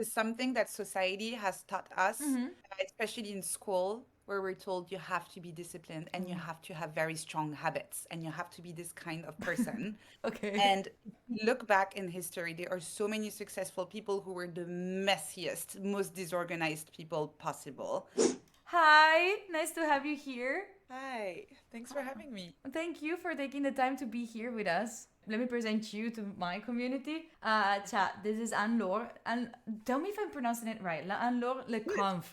is something that society has taught us, Mm-hmm. especially in school, where we're told you have to be disciplined and you have to have very strong habits and you have to be this kind of person. Okay. And if you look back in history, there are so many successful people who were the messiest, most disorganized people possible. Hi, nice to have you here. Hi, thanks for having me. Thank you for taking the time to be here with us. Let me present you to my community. Chat, this is Anne Laure. And tell me if I'm pronouncing it right. Anne Laure Le Good. Cunff.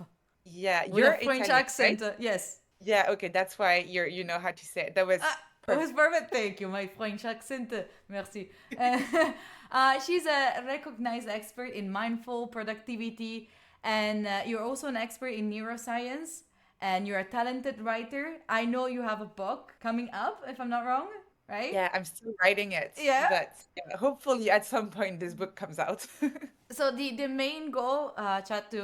Yeah, With a you're French Italian, accent. right? Yes. Yeah, okay, that's why you know how to say it. That was It was perfect. perfect. Thank you. My French accent. Merci. She's a recognized expert in mindful productivity, and you're also an expert in neuroscience, and you're a talented writer. I know you have a book coming up, if I'm not wrong, right? Yeah, I'm still writing it, Yeah. but yeah, hopefully at some point this book comes out. So the main goal, chat to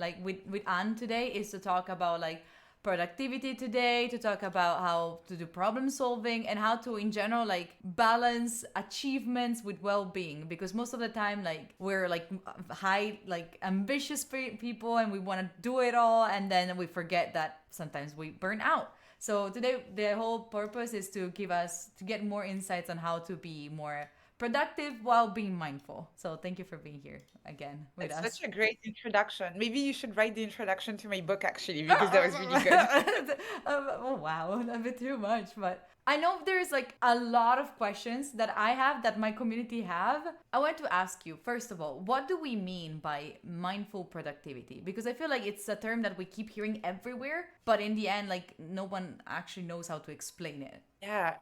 like with Anne today is to talk about like productivity today, to talk about how to do problem solving and how to in general like balance achievements with well-being, because most of the time like we're like high like ambitious people and we want to do it all, and then we forget that sometimes we burn out. So today the whole purpose is to give us to get more insights on how to be more productive while being mindful. So thank you for being here again with It's us. such a great introduction. Maybe you should write the introduction to my book actually, because that was really good. Oh wow, a bit too much, but I know there's like a lot of questions that I have that my community have. I want to ask you first of all, what do we mean by mindful productivity? Because I feel like it's a term that we keep hearing everywhere, but in the end, like no one actually knows how to explain it. Yeah,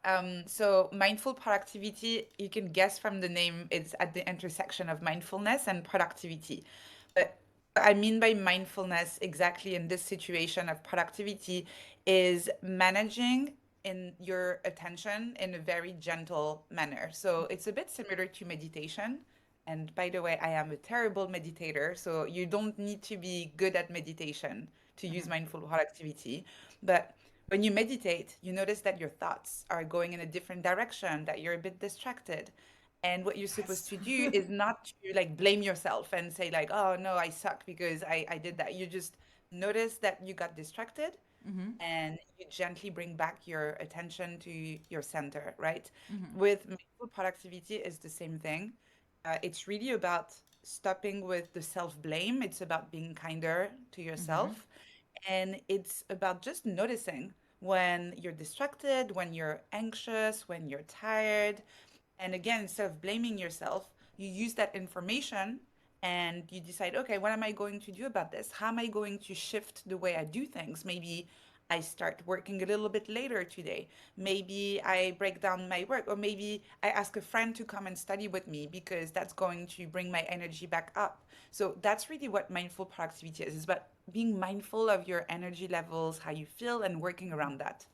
so mindful productivity, you can guess from the name, it's at the intersection of mindfulness and productivity. But what I mean by mindfulness exactly in this situation of productivity is managing in your attention in a very gentle manner. So it's a bit similar to meditation. And by the way, I am a terrible meditator, so you don't need to be good at meditation to use mindful productivity. But when you meditate, you notice that your thoughts are going in a different direction, that you're a bit distracted. And what you're supposed Yes. to do is not to like blame yourself and say like, oh no, I suck because I did that. You just notice that you got distracted Mm-hmm. and you gently bring back your attention to your center, right? Mm-hmm. With mindful productivity is the same thing. It's really about stopping with the self-blame. It's about being kinder to Mm-hmm. yourself. And it's about just noticing when you're distracted, when you're anxious, when you're tired. And again, instead of blaming yourself, you use that information and you decide, okay, what am I going to do about this? How am I going to shift the way I do things? Maybe I start working a little bit later today. Maybe I break down my work, or maybe I ask a friend to come and study with me because that's going to bring my energy back up. So that's really what mindful productivity is. It's about being mindful of your energy levels, how you feel, and working around that.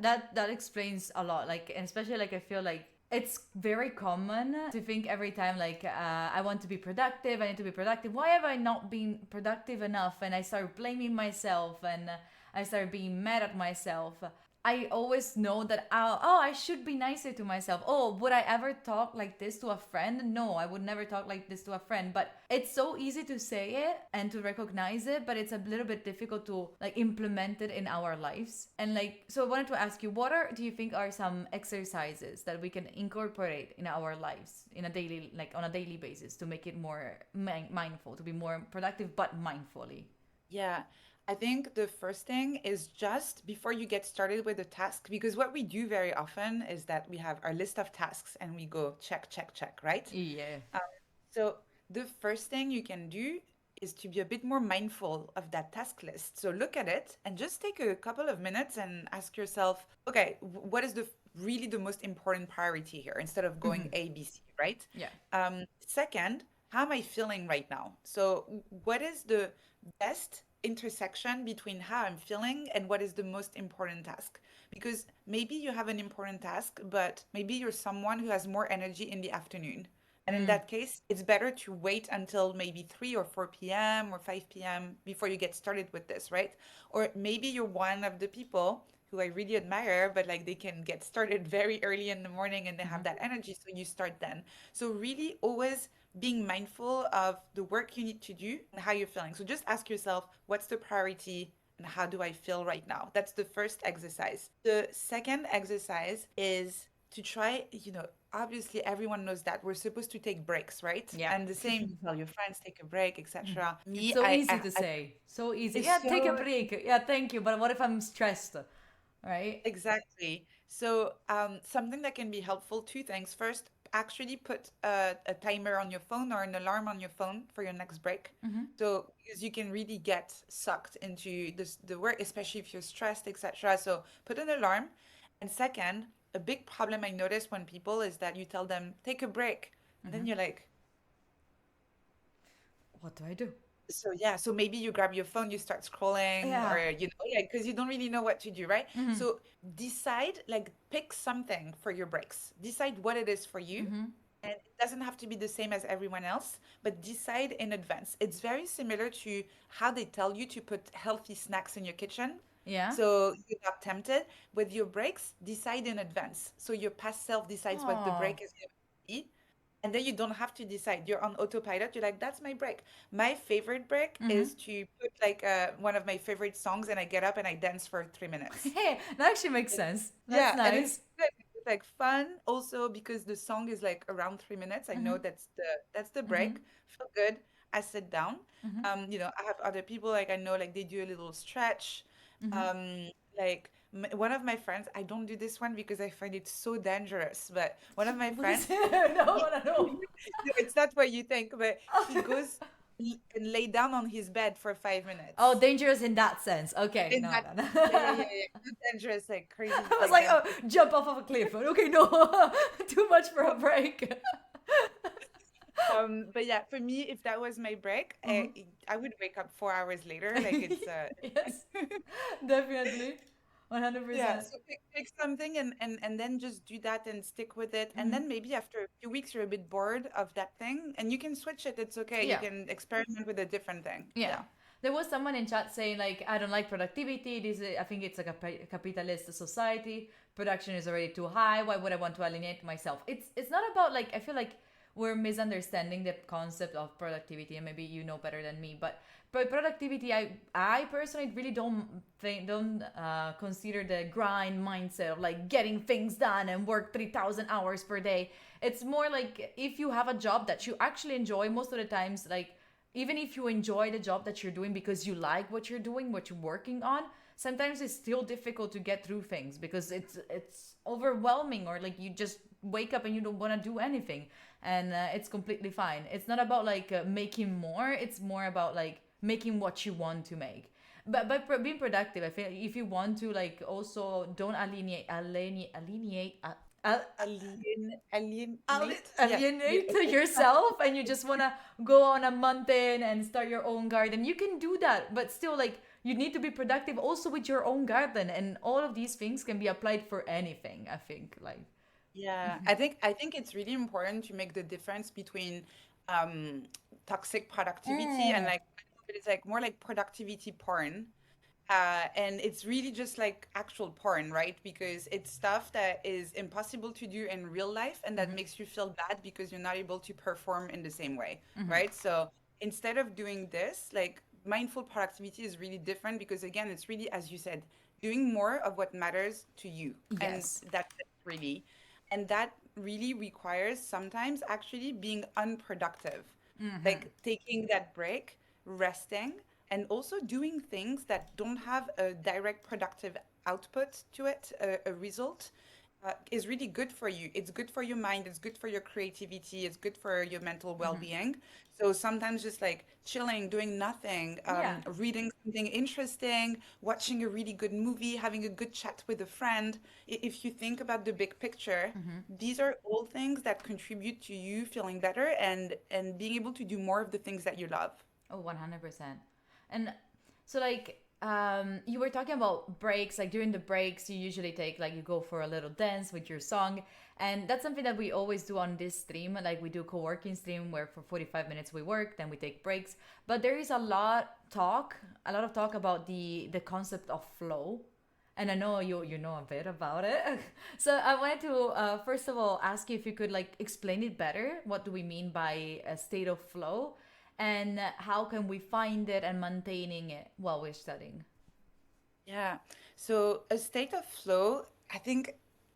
That explains a lot, like, and especially like I feel like it's very common to think every time like I want to be productive, I need to be productive, why have I not been productive enough, and I start blaming myself, and I start being mad at myself. I always know that I should be nicer to myself. Oh, would I ever talk like this to a friend? No, I would never talk like this to a friend. But it's so easy to say it and to recognize it, but it's a little bit difficult to like implement it in our lives. And like, so I wanted to ask you, what are do you think are some exercises that we can incorporate in our lives in a daily, like on a daily basis, to make it more mindful, to be more productive but mindfully? Yeah, I think the first thing is just before you get started with a task, because what we do very often is that we have our list of tasks and we go check, check, check, right? Yeah. Um, so the first thing you can do is to be a bit more mindful of that task list. So look at it and just take a couple of minutes and ask yourself, okay, what is the really the most important priority here instead of going A, B, C, right? Yeah. Second, how am I feeling right now? So what is the best intersection between how I'm feeling and what is the most important task? Because maybe you have an important task, but maybe you're someone who has more energy in the afternoon. And in Mm. that case, it's better to wait until maybe 3 or 4 p.m. or 5 p.m. before you get started with this, right? Or maybe you're one of the people who I really admire, but like they can get started very early in the morning and they have that energy. So you start then. So really always being mindful of the work you need to do and how you're feeling. So just ask yourself, what's the priority and how do I feel right now? That's the first exercise. The second exercise is to try, obviously everyone knows that we're supposed to take breaks, right? Yeah. And the same, you tell your friends, take a break, etc. It's Me, so I, easy I, to I say. So easy. it's Yeah, take a so break. Yeah, thank you. But what if I'm stressed? Right? exactly. So, something that can be helpful, two things. First, actually put a timer on your phone or an alarm on your phone for your next break. So, because you can really get sucked into the work, especially if you're stressed, etc. So, put an alarm. And second, a big problem I notice when people is that you tell them, take a break. And then you're like, What do I do? so yeah, so maybe you grab your phone, you start scrolling, Yeah. or like because you don't really know what to do, right? So decide, like, pick something for your breaks. Decide what it is for you, and it doesn't have to be the same as everyone else, but decide in advance. It's very similar to how they tell you to put healthy snacks in your kitchen, Yeah. so you're not tempted. With your breaks, decide in advance, so your past self decides what the Oh. break is going to be, and then you don't have to decide. You're on autopilot. You're like, that's my break. My favorite break is to put like one of my favorite songs and I get up and I dance for 3 minutes. Hey, that actually makes sense. That's Yeah, and it's nice. good. It's like fun also because the song is like around 3 minutes. I know that's the break. Feel good. I sit down. I have other people like I know like they do a little stretch. Like one of my friends, I don't do this one because I find it so dangerous, but one of my What is friends, it? No, he, no, no. no, it's not what you think, but he goes and lay down on his bed for five Oh, minutes. dangerous in that sense. Okay, In no, that, no, no. yeah, yeah, yeah, yeah. Not dangerous, like crazy, I was like like, oh, dangerous. jump off of a cliff. Okay, no, too much for a break. But yeah, for me, if that was my break, I would wake up 4 hours later. Like it's Yes, fine. definitely, Yeah, 100%. so pick something and then just do that and stick with it. And then maybe after a few weeks, you're a bit bored of that thing and you can switch it. It's okay. You Yeah. can experiment with a different thing. Yeah. Yeah. There was someone in chat saying like, I don't like productivity. I think it's like a capitalist society. Production is already too high. Why would I want to alienate myself? It's not about like, I feel like we're misunderstanding the concept of productivity, and maybe you know better than me. But productivity, I personally really don't consider the grind mindset of like getting things done and work 3,000 hours per day. It's more like if you have a job that you actually enjoy, most of the times like even if you enjoy the job that you're doing because you like what you're doing, what you're working on, sometimes it's still difficult to get through things because it's overwhelming, or like you just wake up and you don't want to do anything, and it's completely fine. It's not about like making more, it's more about like making what you want to make. But being productive, I feel if you want to like also don't Alienate. Yeah. Yeah. alienate yourself, and you just want to go on a mountain and start your own garden, you can do that, but still like you need to be productive also with your own garden, and all of these things can be applied for anything, I think, like. Yeah, I think it's really important to make the difference between um toxic productivity and like it's like more like productivity porn. And it's really just like actual porn, right? Because it's stuff that is impossible to do in real life and that makes you feel bad because you're not able to perform in the same way, right? So instead of doing this, like mindful productivity is really different because again, it's really, as you said, doing more of what matters to you. And Yes. that's it really. And that really requires sometimes actually being unproductive, like taking that break, resting, and also doing things that don't have a direct productive output to it, a result, is really good for you. It's good for your mind, it's good for your creativity, it's good for your mental well-being. So sometimes just like chilling, doing nothing, Yeah. reading something interesting, watching a really good movie, having a good chat with a friend. If you think about the big picture, these are all things that contribute to you feeling better and being able to do more of the things that you love. Oh, 100%. And so, like, you were talking about breaks. Like, during the breaks, you usually take, like, you go for a little dance with your song. And that's something that we always do on this stream. Like, we do co working stream where for 45 minutes we work, then we take breaks. But there is a lot of talk about the concept of flow. And I know you know a bit about it. So I wanted to first of all ask you if you could like explain it better. What do we mean by a state of flow, and how can we find it and maintaining it while we're studying? Yeah. So a state of flow, I think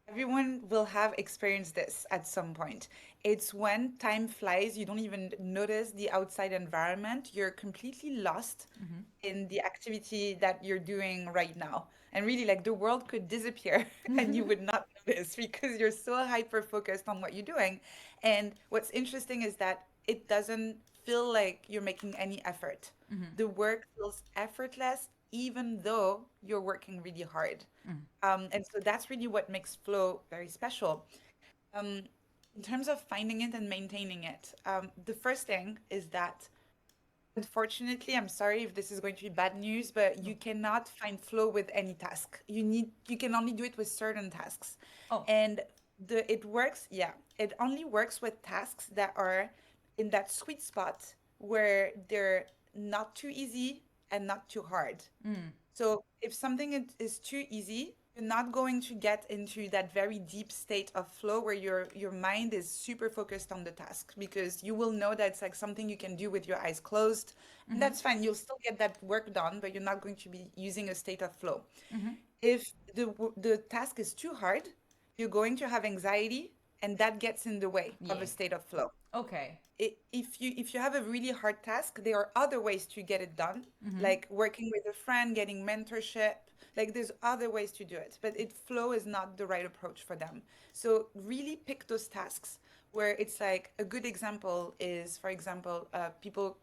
everyone will have experienced this at some point. It's when time flies, you don't even notice the outside environment. You're completely lost Mm-hmm. in the activity that you're doing right now. And really, like the world could disappear and you would not notice because you're so hyper focused on what you're doing. And what's interesting is that it doesn't feel like you're making any effort. Mm-hmm. The work feels effortless, even though you're working really hard. And so that's really what makes flow very special. Um, in terms of finding it and maintaining it, the first thing is that unfortunately, I'm sorry if this is going to be bad news, but No. you cannot find flow with any task. You can only do it with certain tasks. Oh. And it works, yeah, it only works with tasks that are in that sweet spot where they're not too easy and not too hard. Mm. So if something is too easy, you're not going to get into that very deep state of flow where your mind is super focused on the task because you will know that it's like something you can do with your eyes closed, and Mm-hmm. that's fine. You'll still get that work done, but you're not going to be using a state of flow. Mm-hmm. If the task is too hard, you're going to have anxiety, and that gets in the way of a Yeah. state of flow. Okay. If you have a really hard task, there are other ways to get it done, Mm-hmm. like working with a friend, getting mentorship. Like there's other ways to do it, but flow is not the right approach for them. So really pick those tasks where it's like a good example is, for example, people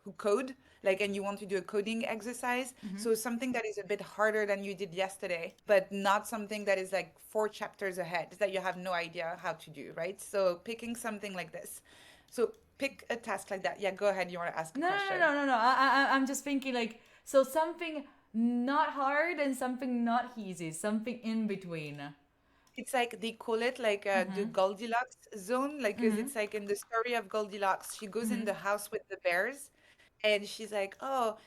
who code, like, and you want to do a coding exercise. Mm-hmm. So something that is a bit harder than you did yesterday, but not something that is like four chapters ahead that you have no idea how to do, right? So picking something like this. So pick a task like that. Yeah, go ahead. You want to ask a No, no, question. no, no, no, no. I'm just thinking like so something not hard and something not easy, something in between. It's like they call it like the Mm-hmm. Goldilocks zone, like 'cause Mm-hmm. it's like in the story of Goldilocks, she goes in Mm-hmm. the house with the bears, and she's like, "Oh,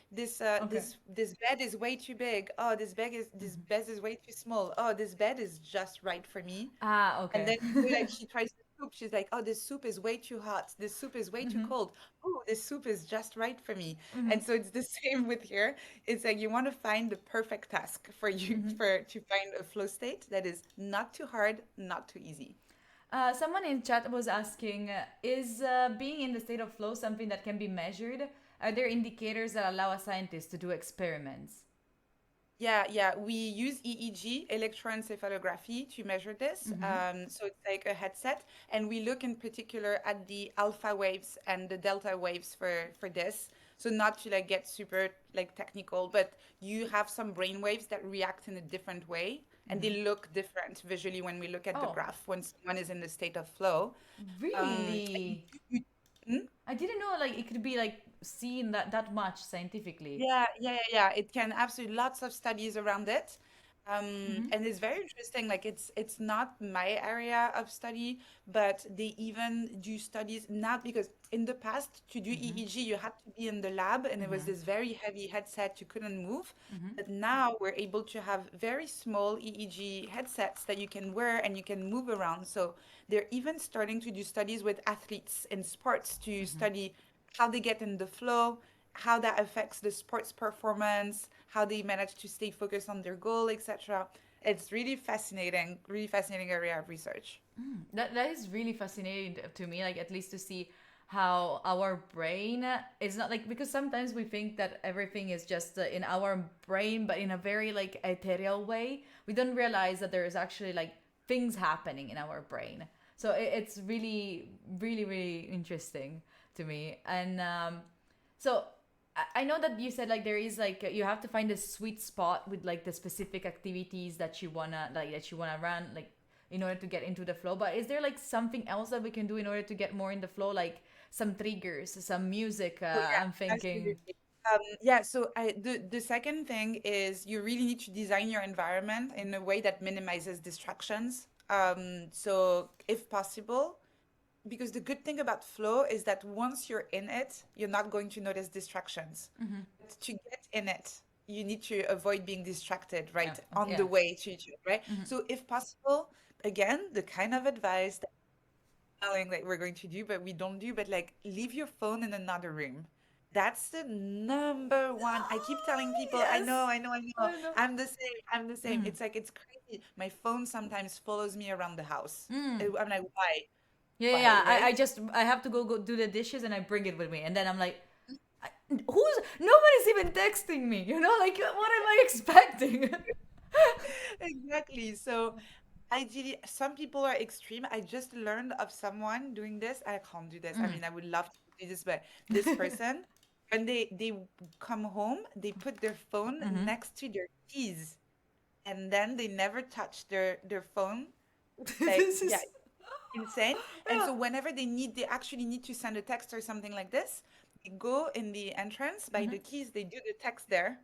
Okay. this bed is way too big. Oh, this Mm-hmm. bed is way too small. Oh, this bed is just right for me." Ah, And okay. then you know, like she tries the soup. She's like, "Oh, this soup is way too hot. This soup is way too Mm-hmm. cold. Oh, this soup is just right for me." Mm-hmm. And so it's the same with here. It's like you want to find the perfect task for you Mm-hmm. for to find a flow state that is not too hard, not too easy. Someone in chat was asking, is being in the state of flow something that can be measured? Are there indicators that allow a scientist to do experiments? Yeah, yeah. We use EEG, electroencephalography, to measure this. Mm-hmm. So it's like a headset, and we look in particular at the alpha waves and the delta waves for this. So not to like get super like technical, but you have some brain waves that react in a different way, and Mm-hmm. they look different visually when we look at the Oh, graph when someone is in the state of flow. And really? you- I didn't know like it could be like seen that much scientifically. Yeah, yeah, yeah, yeah. It can absolutely lots of studies around it. Mm-hmm. And it's very interesting. Like it's not my area of study, but they even do studies not because in the past to do Mm-hmm. EEG you had to be in the lab and it was Mm-hmm. this very heavy headset you couldn't move. Mm-hmm. But now we're able to have very small EEG headsets that you can wear and you can move around. So they're even starting to do studies with athletes in sports to Mm-hmm. study how they get in the flow, how that affects the sports performance, how they manage to stay focused on their goal, etc. It's really fascinating area of research. That is really fascinating to me, like at least to see how our brain is not like because sometimes we think that everything is just in our brain, but in a very like ethereal way. We don't realize that there is actually like things happening in our brain. So it's really, really, really interesting to me. And so I know that you said like there is like you have to find a sweet spot with like the specific activities that you wanna run like in order to get into the flow. But is there like something else that we can do in order to get more in the flow, like some triggers, some music? Oh yeah, I'm thinking. absolutely. Yeah, so the second thing is you really need to design your environment in a way that minimizes distractions. So if possible, because the good thing about flow is that once you're in it, you're not going to notice distractions. Mm-hmm. But to get in it, you need to avoid being distracted, Yeah. right, on the Yeah. way to right? So if possible, again, the kind of advice that telling like we're going to do, but we don't do, but like leave your phone in another room. That's the number one. I keep telling people, I know, Yes. I know, I know. I know. I'm the same. I'm the same. It's like it's crazy. My phone sometimes follows me around the house. I'm like, why? Yeah, yeah, Why, yeah. I right? just I have to go do the dishes and I bring it with me, and then I'm like, who's nobody's even texting me, you know? Like, what am I expecting? Exactly. So ideally, some people are extreme. I just learned of someone doing this. I can't do this. I mean, I would love to do this, but this person, when they come home, they put their phone next to their keys, and then they never touch their phone. Like, This yeah, is insane. And so whenever they actually need to send a text or something like this, they go in the entrance by the keys. They do the text there,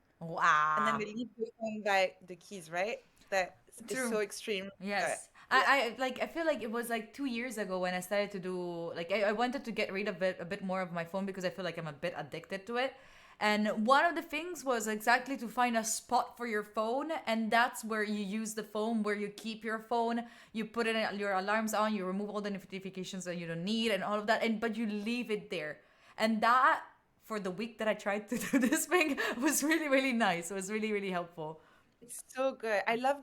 and then wow. they leave the phone by the keys. Right? That is True. so extreme, but Yes. yeah. I like I feel like it was like 2 years ago when I started to do like I wanted to get rid of it a bit more of my phone because I feel like I'm a bit addicted to it. And one of the things was exactly to find a spot for your phone, and that's where you use the phone, where you keep your phone, you put it in, your alarms on, you remove all the notifications that you don't need and all of that, and but you leave it there. And that for the week that I tried to do this thing was really really nice. It was really really helpful. It's so good. I love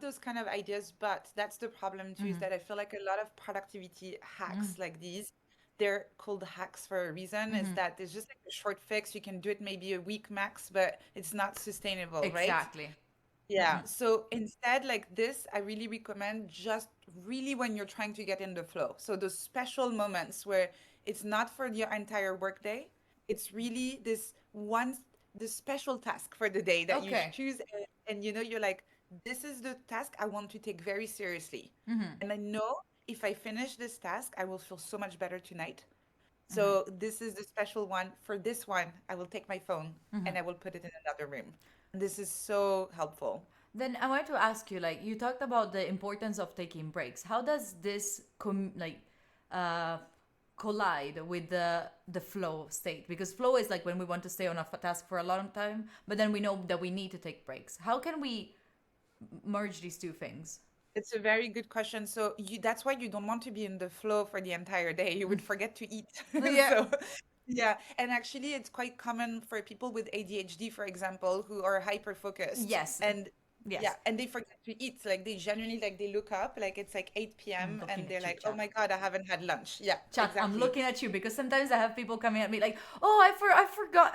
those kind of ideas, but that's the problem too, is that I feel like a lot of productivity hacks like these, they're called hacks for a reason, is that it's just like a short fix. You can do it maybe a week max, but it's not sustainable, right? Exactly. Yeah. So instead, like this, I really recommend just really when you're trying to get in the flow. So those special moments where it's not for your entire workday, it's really this special task for the day that you Okay. choose, and you know, you're like, this is the task I want to take very seriously. And I know if I finish this task, I will feel so much better tonight. So this is the special one. For this one, I will take my phone and I will put it in another room. And this is so helpful. Then I wanted to ask you, like, you talked about the importance of taking breaks. How does this uh, collide with the flow state? Because flow is like when we want to stay on a task for a long time, but then we know that we need to take breaks. How can we merge these two things? It's a very good question. So that's why you don't want to be in the flow for the entire day. You would forget to eat. Yeah. So yeah, and actually it's quite common for people with ADHD, for example, who are hyper focused Yes. and yeah, Yes. and they forget to eat. Like they genuinely like they look up like it's like 8 I'm p.m. looking and they're at you, like, "Oh chat. my God, I haven't had lunch." Yeah, Chat, I'm exactly. looking at you because sometimes I have people coming at me like, "Oh, I forgot."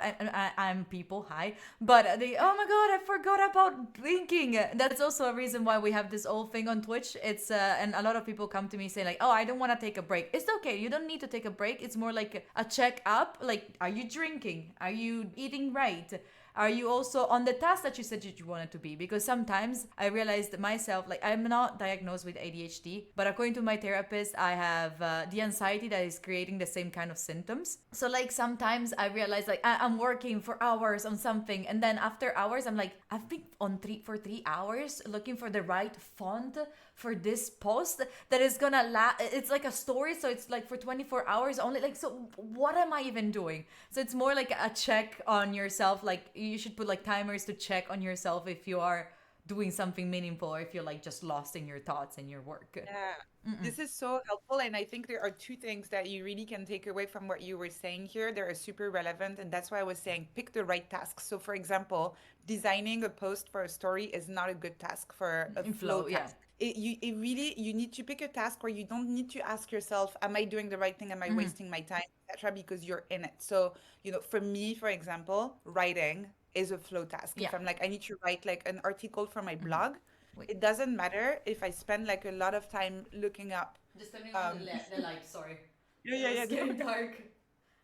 I'm people, hi, but they, "Oh my god, I forgot about blinking." That's also a reason why we have this old thing on Twitch. It's and a lot of people come to me saying like, "Oh, I don't want to take a break." It's okay. You don't need to take a break. It's more like a check up. Like, are you drinking? Are you eating right? Are you also on the task that you said that you wanted to be? Because sometimes I realized myself, like I'm not diagnosed with ADHD, but according to my therapist, I have the anxiety that is creating the same kind of symptoms. So like sometimes I realize like I'm working for hours on something, and then after hours I'm like I've been on 3 hours looking for the right font for this post that is gonna it's like a story, so it's like for 24 hours only, like, so what am I even doing? So it's more like a check on yourself, like you should put like timers to check on yourself if you are doing something meaningful or if you're like just lost in your thoughts and your work. Yeah, this is so helpful. And I think there are two things that you really can take away from what you were saying here. They are super relevant. And that's why I was saying pick the right task. So, for example, designing a post for a story is not a good task for a In flow flow, yeah. task. It really, you need to pick a task where you don't need to ask yourself, am I doing the right thing? Am I wasting my time, etc., because you're in it. So, you know, for me, for example, writing is a flow task. Yeah. If I'm like, I need to write like an article for my blog, Wait. it doesn't matter if I spend like a lot of time looking up. Just turning on Um, the light, sorry. yeah, It yeah, yeah. was getting dark.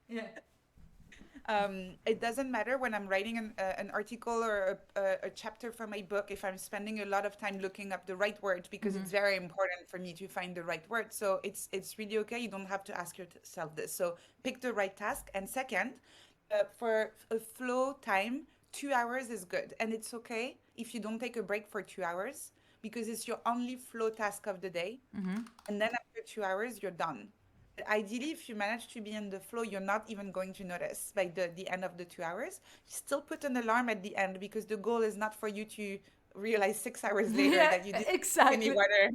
Yeah. It doesn't matter when I'm writing an article or a chapter for my book if I'm spending a lot of time looking up the right words because it's very important for me to find the right word. So it's really okay. You don't have to ask yourself this. So pick the right task. And second, for a flow time, 2 hours is good, and it's okay if you don't take a break for 2 hours because it's your only flow task of the day. And then after 2 hours, you're done. Ideally, if you manage to be in the flow, you're not even going to notice by the end of the 2 hours. You still put an alarm at the end because the goal is not for you to realize 6 hours later Yeah, that you didn't drink any exactly. water.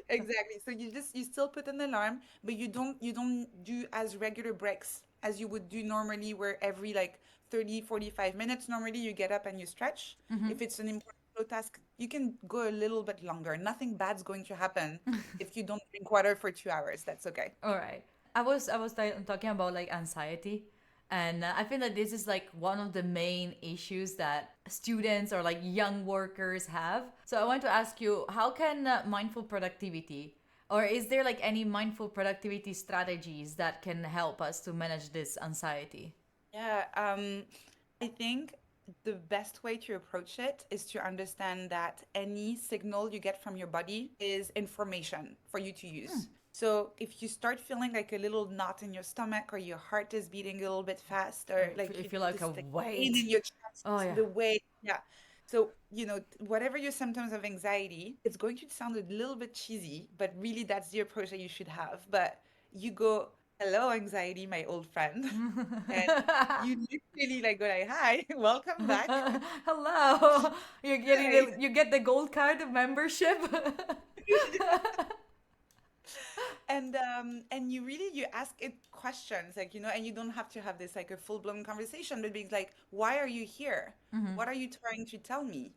Exactly. So you still put an alarm, but you don't do as regular breaks as you would do normally, where every like 30, 45 minutes normally you get up and you stretch. If it's an important flow task, you can go a little bit longer. Nothing bad's going to happen if you don't drink water for 2 hours. That's okay. All right. Talking about like anxiety, and I feel that this is like one of the main issues that students or like young workers have. So I want to ask you, how can mindful productivity, or is there like any mindful productivity strategies that can help us to manage this anxiety? Yeah, I think the best way to approach it is to understand that any signal you get from your body is information for you to use. So if you start feeling like a little knot in your stomach, or your heart is beating a little bit fast, or like You you feel feel like a this like pain weight. in your Oh chest, yeah. the weight, yeah. So, whatever your symptoms of anxiety, it's going to sound a little bit cheesy, but really that's the approach that you should have. But you go, hello, anxiety, my old friend. And you literally like go like, hi, welcome back. Hello. Hi. You get the gold card of membership. And you ask it questions, like, and you don't have to have this like a full-blown conversation, but being like, why are you here? What are you trying to tell me?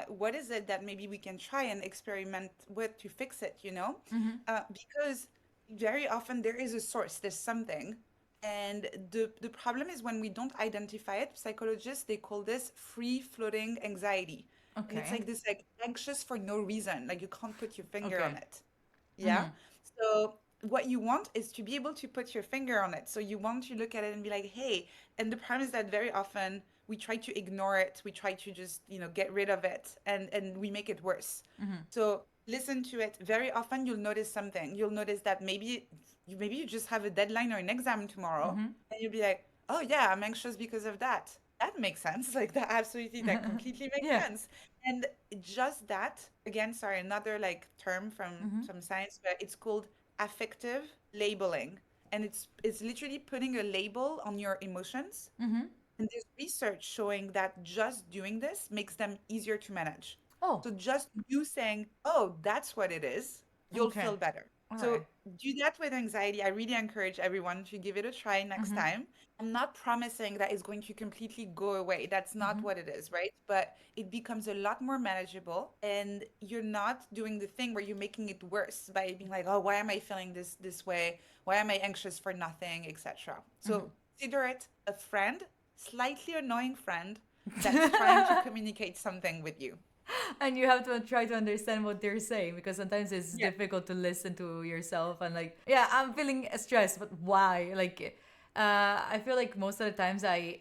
What is it that maybe we can try and experiment with to fix it? Because very often there is a source, there's something. And the problem is when we don't identify it, psychologists, they call this free floating anxiety. And it's Okay. like this like anxious for no reason, like you can't put your finger on Okay. it. Yeah. So what you want is to be able to put your finger on it. So you want to look at it and be like, hey, and the problem is that very often we try to ignore it. We try to just, get rid of it, and we make it worse. So listen to it. Very often you'll notice something. You'll notice that maybe you just have a deadline or an exam tomorrow, and you'll be like, oh yeah, I'm anxious because of that. That makes sense. Like that completely makes Yeah. sense. And just that, again, sorry, another like term from some science, but it's called affective labeling. And it's literally putting a label on your emotions. And there's research showing that just doing this makes them easier to manage. Oh, So just you saying, oh, that's what it is, you'll okay. feel better. All right. So do that with anxiety. I really encourage everyone to give it a try next time. I'm not promising that it's going to completely go away. That's not what it is, right? But it becomes a lot more manageable, and you're not doing the thing where you're making it worse by being like, oh, why am I feeling this way? Why am I anxious for nothing, etc. So consider it a friend, slightly annoying friend that's trying to communicate something with you. And you have to try to understand what they're saying, because sometimes it's Yeah. difficult to listen to yourself and like, yeah, I'm feeling stressed, but why? Like, I feel like most of the times I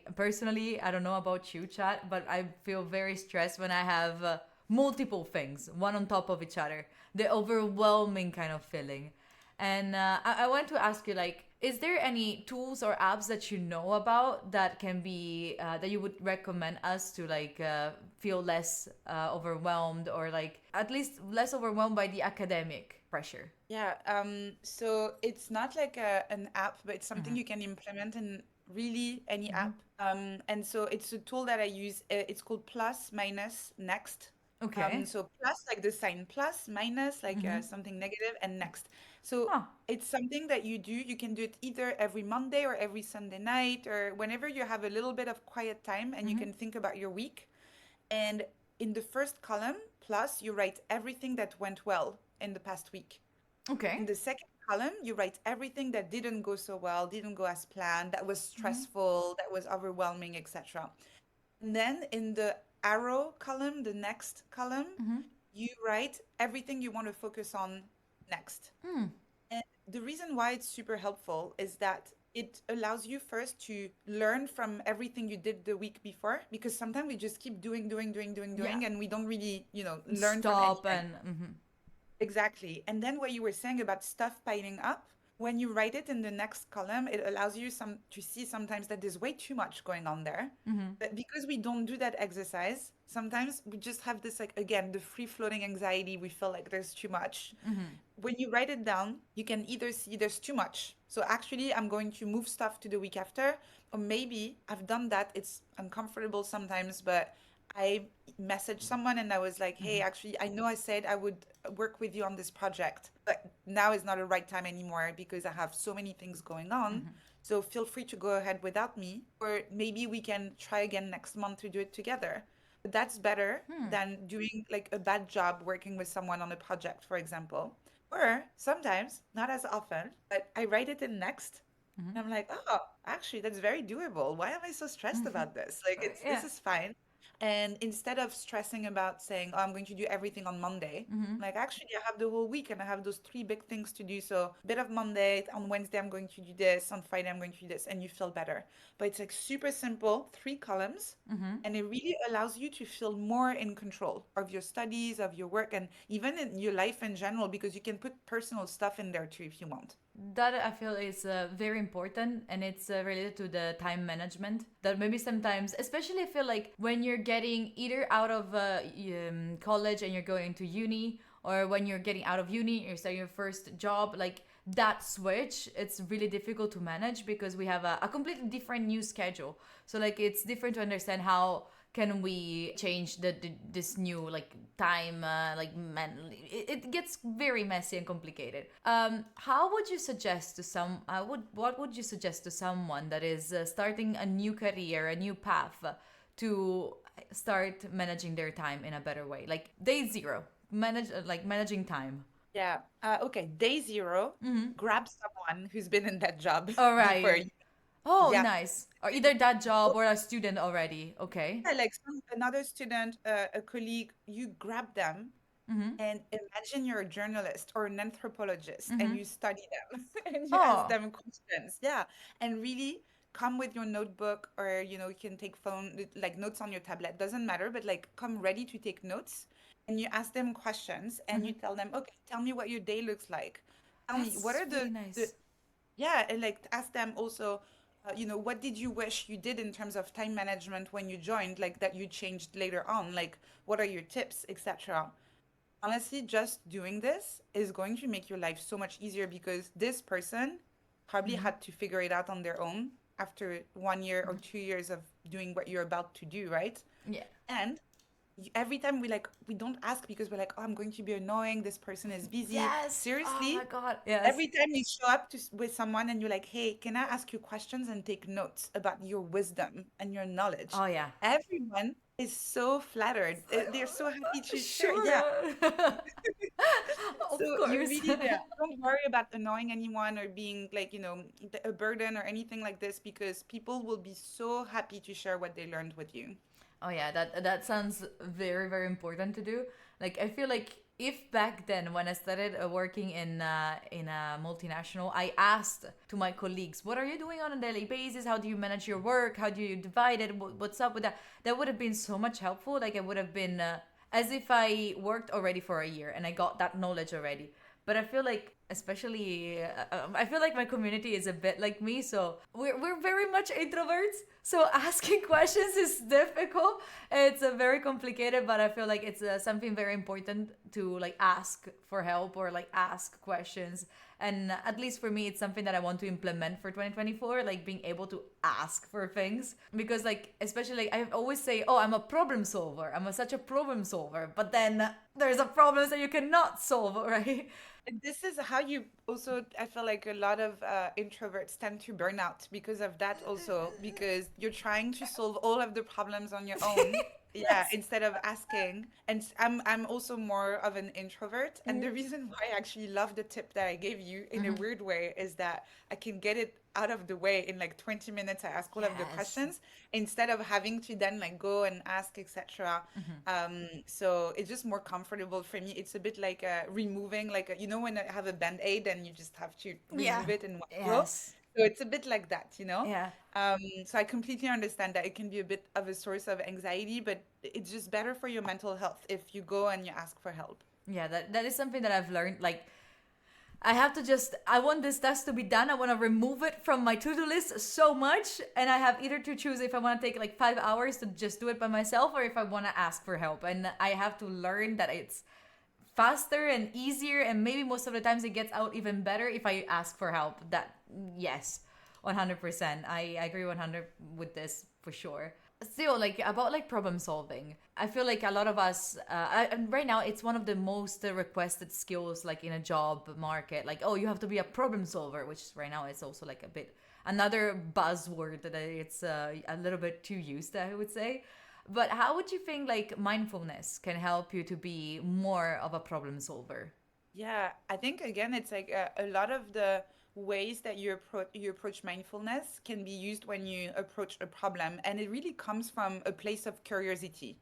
don't know about you, chat, but I feel very stressed when I have multiple things one on top of each other, the overwhelming kind of feeling. And I want to ask you, like, is there any tools or apps that you know about that can be that you would recommend us to like feel less overwhelmed, or like at least less overwhelmed by the academic pressure? Yeah, so it's not like an app, but it's something you can implement in really any app. And so it's a tool that I use. It's called plus minus next. Okay. So plus like the sign plus, minus like something negative, and next. So Huh. it's something that you do. You can do it either every Monday or every Sunday night, or whenever you have a little bit of quiet time and you can think about your week. And in the first column, plus, you write everything that went well in the past week. In Okay. the second column, you write everything that didn't go so well, didn't go as planned, that was stressful, that was overwhelming, etc. And then in the arrow column, the next column, you write everything you want to focus on next. And the reason why it's super helpful is that it allows you first to learn from everything you did the week before, because sometimes we just keep doing, doing, doing, doing, Yeah. doing, and we don't really, learn from Stop anything. and Exactly. And then what you were saying about stuff piling up, when you write it in the next column, it allows you some to see sometimes that there's way too much going on there. But because we don't do that exercise, sometimes we just have this like again, the free floating anxiety, we feel like there's too much. when you write it down, you can either see there's too much. So actually, I'm going to move stuff to the week after, or maybe I've done that. It's uncomfortable sometimes, but I messaged someone and I was like, hey, actually, I know I said I would work with you on this project, but now is not the right time anymore because I have so many things going on. So feel free to go ahead without me, or maybe we can try again next month to do it together. But that's better than doing like a bad job working with someone on a project, for example. Or sometimes, not as often, but I write it in next. And I'm like, oh, actually, that's very doable. Why am I so stressed about this? Like, it's this Yeah. is fine. And instead of stressing about saying, oh, I'm going to do everything on Monday, like actually, I have the whole week and I have those three big things to do. So, bit of Monday, on Wednesday, I'm going to do this, on Friday, I'm going to do this, and you feel better. But it's like super simple, three columns, and it really allows you to feel more in control of your studies, of your work, and even in your life in general, because you can put personal stuff in there too if you want. That I feel is very important, and it's related to the time management. That maybe sometimes, especially I feel like when you're getting either out of college and you're going to uni, or when you're getting out of uni, you're starting your first job, like that switch, it's really difficult to manage because we have a completely different new schedule. So like it's different to understand how can we change this new like time it gets very messy and complicated. How would you suggest to what would you suggest to someone that is starting a new career, a new path, to start managing their time in a better way, like day zero, managing time? Yeah. Okay. Day zero, grab someone who's been in that job All before right. you. Oh, Yeah. nice. Or either that job or a student already. Okay. Yeah, like another student, a colleague, you grab them and imagine you're a journalist or an anthropologist and you study them and you ask Oh. them questions. Yeah. And really come with your notebook, or, you can take like notes on your tablet, doesn't matter, but like come ready to take notes, and you ask them questions and you tell them, okay, tell me what your day looks like. Tell me what That's are really the nice. yeah, and like ask them also, what did you wish you did in terms of time management when you joined, like that you changed later on? Like, what are your tips, etc. Honestly, just doing this is going to make your life so much easier because this person probably had to figure it out on their own after 1 year or 2 years of doing what you're about to do, right? Yeah. And every time we don't ask because we're like, oh, I'm going to be annoying. This person is busy. Yes. Oh my Seriously, God. Yes. every time you show up with someone and you're like, hey, can I ask you questions and take notes about your wisdom and your knowledge? Oh yeah. Everyone is so flattered. They're so happy to share. Yeah. Sure. So Of you course. really, yeah, don't worry about annoying anyone or being like, a burden or anything like this, because people will be so happy to share what they learned with you. Oh yeah, that sounds very very important to do. Like I feel like if back then when I started working in a multinational, I asked to my colleagues, "What are you doing on a daily basis? How do you manage your work? How do you divide it? What's up with that?" That would have been so much helpful. Like it would have been as if I worked already for a year and I got that knowledge already. But I feel like, especially, I feel like my community is a bit like me. So we're very much introverts. So asking questions is difficult. It's very complicated, but I feel like it's something very important to like ask for help or like ask questions. And at least for me, it's something that I want to implement for 2024, like being able to ask for things. Because like, especially like, I always say, oh, I'm a problem solver. Such a problem solver. But then there's a problem that you cannot solve, right? And this is how you also, I feel like a lot of introverts tend to burn out because of that also, because you're trying to solve all of the problems on your own. Yeah, Yes. instead of asking. And I'm also more of an introvert. And the reason why I actually love the tip that I gave you in a weird way is that I can get it out of the way in like 20 minutes. I ask all of the Yes. questions instead of having to then like go and ask, etc. So it's just more comfortable for me. It's a bit like removing, like when I have a band-aid and you just have to Yeah. remove it in one go. Yes. So it's a bit like that. Yeah. So I completely understand that it can be a bit of a source of anxiety, but it's just better for your mental health if you go and you ask for help. Yeah, that is something that I've learned. Like, I want this task to be done. I want to remove it from my to do list so much. And I have either to choose if I want to take like 5 hours to just do it by myself or if I want to ask for help. And I have to learn that it's faster and easier, and maybe most of the times it gets out even better if I ask for help. That, yes, 100%. I agree 100 with this for sure. Still, like about like problem solving, I feel like a lot of us and right now it's one of the most requested skills like in a job market. Like, oh, you have to be a problem solver, which right now is also like a bit another buzzword that it's a little bit too used, I would say. But how would you think like mindfulness can help you to be more of a problem solver? Yeah, I think again, it's like a lot of the ways that you approach mindfulness can be used when you approach a problem, and it really comes from a place of curiosity.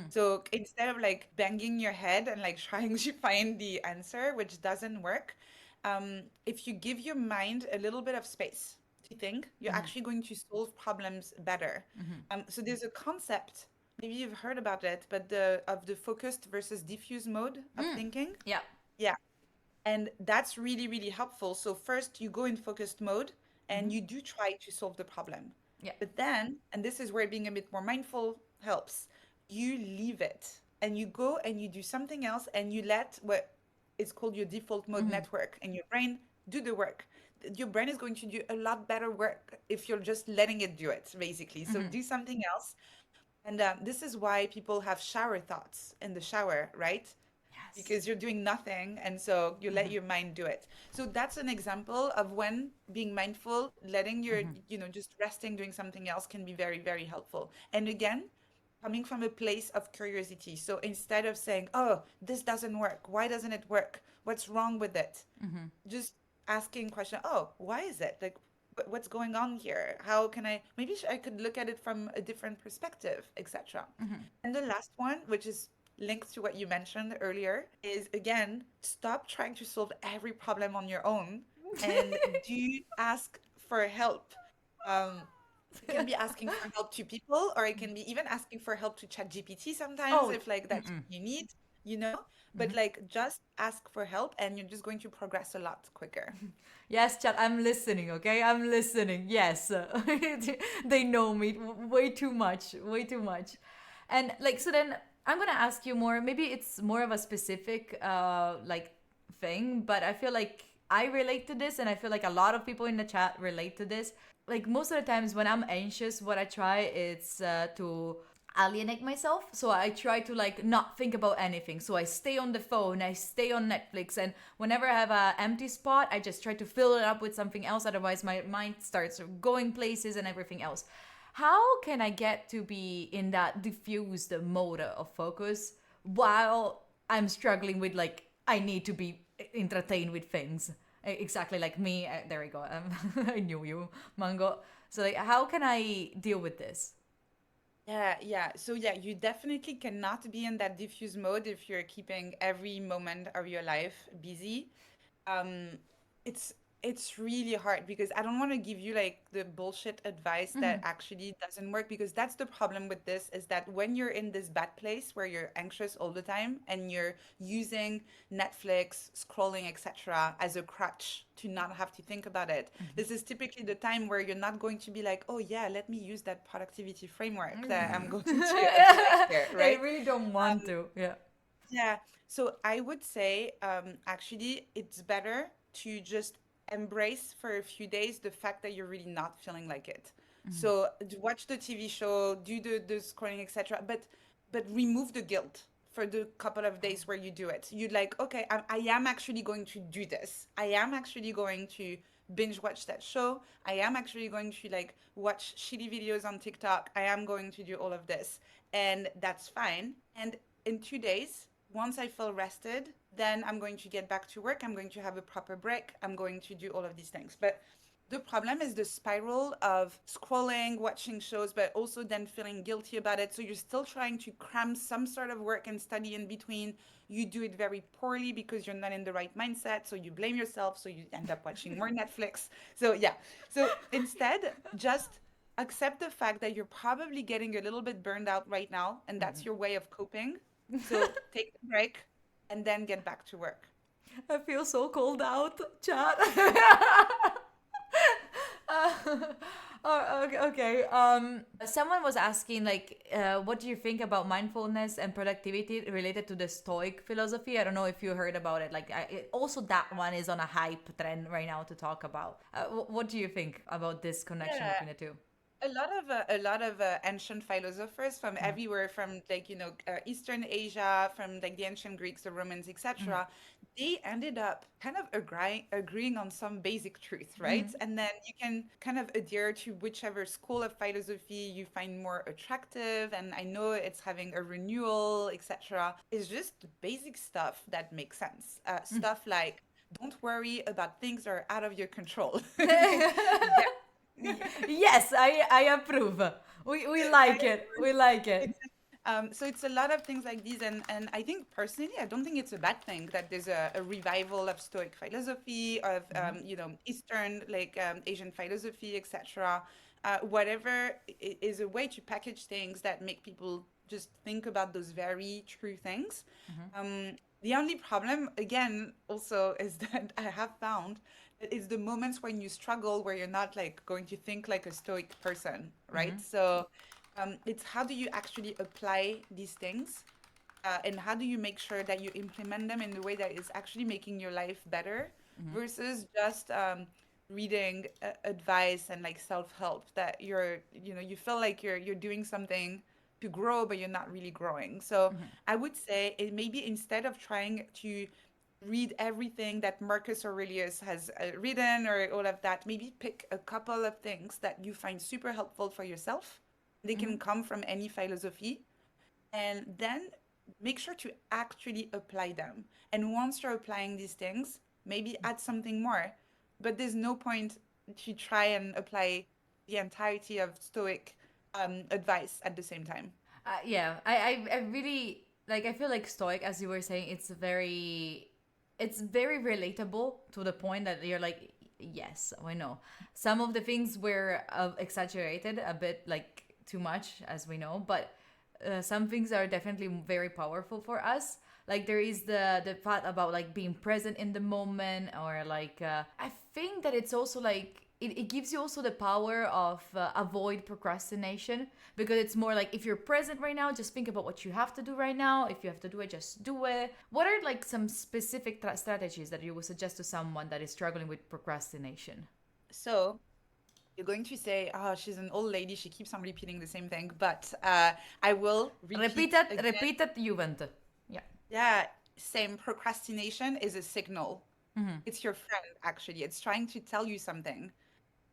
So instead of like banging your head and like trying to find the answer, which doesn't work, if you give your mind a little bit of space to think, you're actually going to solve problems better. So there's a concept, maybe you've heard about it, but the focused versus diffuse mode of thinking. Yeah. Yeah. And that's really, really helpful. So first you go in focused mode and you do try to solve the problem. Yeah. But then, and this is where being a bit more mindful helps, you leave it and you go and you do something else and you let what is called your default mode network and your brain do the work. Your brain is going to do a lot better work if you're just letting it do it, basically. So do something else. And this is why people have shower thoughts in the shower, right? Yes. Because you're doing nothing and so you let your mind do it. So that's an example of when being mindful, letting your, just resting, doing something else can be very, very helpful. And again, coming from a place of curiosity. So instead of saying, oh, this doesn't work, why doesn't it work, what's wrong with it, just asking question, oh, why is it, like what's going on here, how can I, maybe I could look at it from a different perspective, etc. And the last one, which is linked to what you mentioned earlier, is again, stop trying to solve every problem on your own and do ask for help. Um, it can be asking for help to people, or it can be even asking for help to ChatGPT sometimes Oh, if like that's what you need, you know? But like just ask for help and you're just going to progress a lot quicker. yes, chat. I'm listening. Okay, I'm listening. Yes, they know me way too much. Way too much. And like, so then I'm gonna ask you more. Maybe it's more of a specific like thing, but I feel like I relate to this, and I feel like a lot of people in the chat relate to this. Like most of the times when I'm anxious, what I try is to alienate myself. So I try to like not think about anything. So I stay on the phone, I stay on Netflix, and whenever I have an empty spot, I just try to fill it up with something else. Otherwise, my mind starts going places and everything else. How can I get to be in that diffused mode of focus while I'm struggling with like I need to be entertained with things? Exactly like me. There we go. I knew you, Mango. So like, how can I deal with this? Yeah, yeah. So yeah, you definitely cannot be in that diffuse mode if you're keeping every moment of your life busy. um it's it's really hard because I don't want to give you like the bullshit advice that actually doesn't work, because that's the problem with this, is that when you're in this bad place where you're anxious all the time and you're using Netflix, scrolling, etc. as a crutch to not have to think about it, this is typically the time where you're not going to be like, oh yeah, let me use that productivity framework that I'm going to apply here, I right? really don't want to. Yeah. Yeah, so I would say actually it's better to just embrace for a few days the fact that you're really not feeling like it. So watch the TV show, do the scrolling, etc. But remove the guilt for the couple of days where you do it. You're like, okay, I am actually going to do this. I am actually going to binge watch that show. I am actually going to like watch shitty videos on TikTok. I am going to do all of this. And that's fine. And in 2 days, once I feel rested, then I'm going to get back to work. I'm going to have a proper break. I'm going to do all of these things. But the problem is the spiral of scrolling, watching shows, but also then feeling guilty about it. So you're still trying to cram some sort of work and study in between. You do it very poorly because you're not in the right mindset. So you blame yourself. So you end up watching more Netflix. So, yeah. So instead, just accept the fact that you're probably getting a little bit burned out right now. And that's your way of coping. So take a break and then get back to work. I feel so cold out, chat. Uh, Oh, okay. Okay. Someone was asking, like, what do you think about mindfulness and productivity related to the Stoic philosophy? I don't know if you heard about it. Like, also that one is on a hype trend right now to talk about. What do you think about this connection Yeah, between the two? a lot of ancient philosophers from everywhere, from like Eastern Asia, from like the ancient Greeks, the Romans, etc. They ended up kind of agreeing on some basic truth, right? And then you can kind of adhere to whichever school of philosophy you find more attractive. And I know it's having a renewal, etc. It's just basic stuff that makes sense. Stuff like don't worry about things that are out of your control. Like, Yes, I approve. We like it. We like it. Exactly. So it's a lot of things like these, and I think personally, I don't think it's a bad thing that there's a revival of Stoic philosophy, of Eastern, like Asian philosophy, etc. Whatever is a way to package things that make people just think about those very true things. The only problem, again, also is that I have found that it's the moments when you struggle where you're not like going to think like a Stoic person, right? So it's how do you actually apply these things, and how do you make sure that you implement them in the way that is actually making your life better versus just reading advice and like self-help that you feel like you're doing something to grow but you're not really growing. So I would say it maybe instead of trying to read everything that Marcus Aurelius has written or all of that, maybe pick a couple of things that you find super helpful for yourself. They can come from any philosophy, and then make sure to actually apply them. And once you're applying these things, maybe add something more. But there's no point to try and apply the entirety of Stoic advice at the same time. Yeah, I really like. I feel like Stoic, as you were saying, it's very relatable to the point that you're like, yes, I know. Some of the things were exaggerated a bit, like too much, as we know, but some things are definitely very powerful for us. Like there is the part about like being present in the moment, or like I think that it's also like it gives you also the power of avoid procrastination, because it's more like if you're present right now, just think about what you have to do right now. If you have to do it, just do it. What are like some specific strategies that you would suggest to someone that is struggling with procrastination? So you're going to say, oh, she's an old lady. She keeps on repeating the same thing. But I will repeat again. Repeat it, Juvent. Yeah. Yeah, same. Procrastination is a signal. It's your friend, actually. It's trying to tell you something.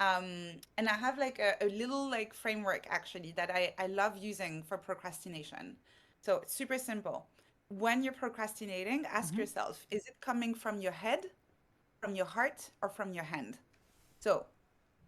And I have like a little like framework actually that I love using for procrastination. So it's super simple. When you're procrastinating, ask yourself, is it coming from your head, from your heart, or from your hand? So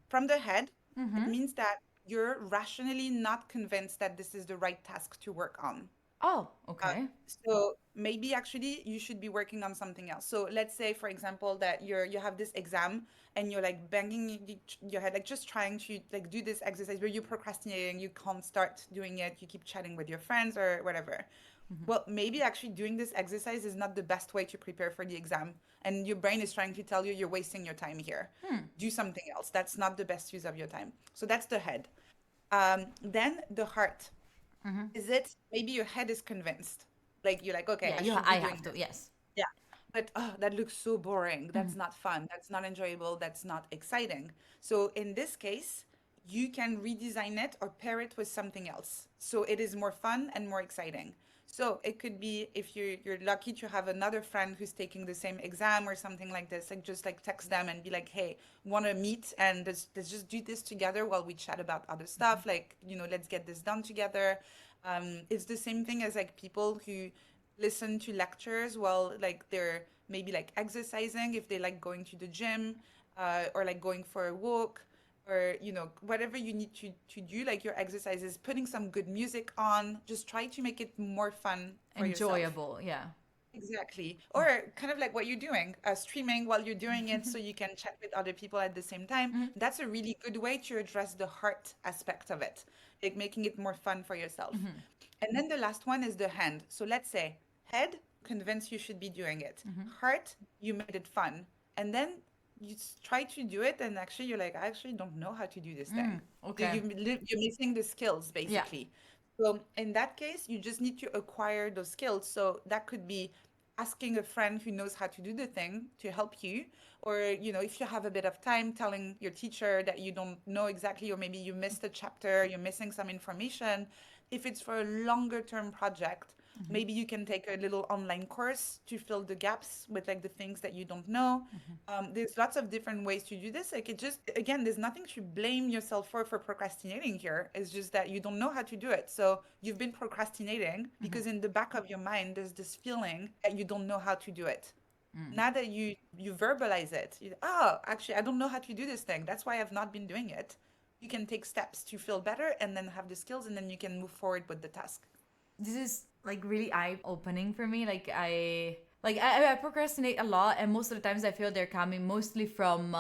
from the head, it means that you're rationally not convinced that this is the right task to work on. Oh, Uh, okay. so maybe actually you should be working on something else. So let's say, for example, that you have this exam and you're like banging your head, like just trying to like do this exercise, but you're procrastinating, you can't start doing it, you keep chatting with your friends or whatever. Well, maybe actually doing this exercise is not the best way to prepare for the exam, and your brain is trying to tell you you're wasting your time here. Do something else. That's not the best use of your time. So that's the head. Then the heart. Is it maybe your head is convinced? Like you're like, okay, Yeah, I you. should be I doing have to. this. Yes. Yeah. But oh, that looks so boring. That's not fun. That's not enjoyable. That's not exciting. So in this case, you can redesign it or pair it with something else. So it is more fun and more exciting. So it could be if you're lucky to have another friend who's taking the same exam or something like this, like just like text them and be like, hey, want to meet and let's just do this together while we chat about other stuff. Like, let's get this done together. It's the same thing as like people who listen to lectures while like they're maybe like exercising, if they like going to the gym, or like going for a walk, or whatever you need to do, like your exercises, putting some good music on, just try to make it more fun for yourself. Enjoyable. Yeah. Exactly. Or kind of like what you're doing, streaming while you're doing it so you can chat with other people at the same time. That's a really good way to address the heart aspect of it, like making it more fun for yourself. And then the last one is the hand. So let's say head, convince you should be doing it. Heart, you made it fun. And then try to do it, and actually you're like, I actually don't know how to do this thing. So Okay. you're missing the skills Yeah. basically. So in that case, you just need to acquire those skills. So that could be asking a friend who knows how to do the thing to help you, or if you have a bit of time, telling your teacher that you don't know exactly, or maybe you missed a chapter, you're missing some information. If it's for a longer term project, maybe you can take a little online course to fill the gaps with like the things that you don't know. There's lots of different ways to do this. Like, it just, again, there's nothing to blame yourself for procrastinating here. It's just that you don't know how to do it. So you've been procrastinating because in the back of your mind there's this feeling that you don't know how to do it. Now that you verbalize it, oh, actually I don't know how to do this thing, that's why I've not been doing it. You can take steps to feel better and then have the skills, and then you can move forward with the task. This is like really eye opening for me. I procrastinate a lot, and most of the times I feel they're coming mostly from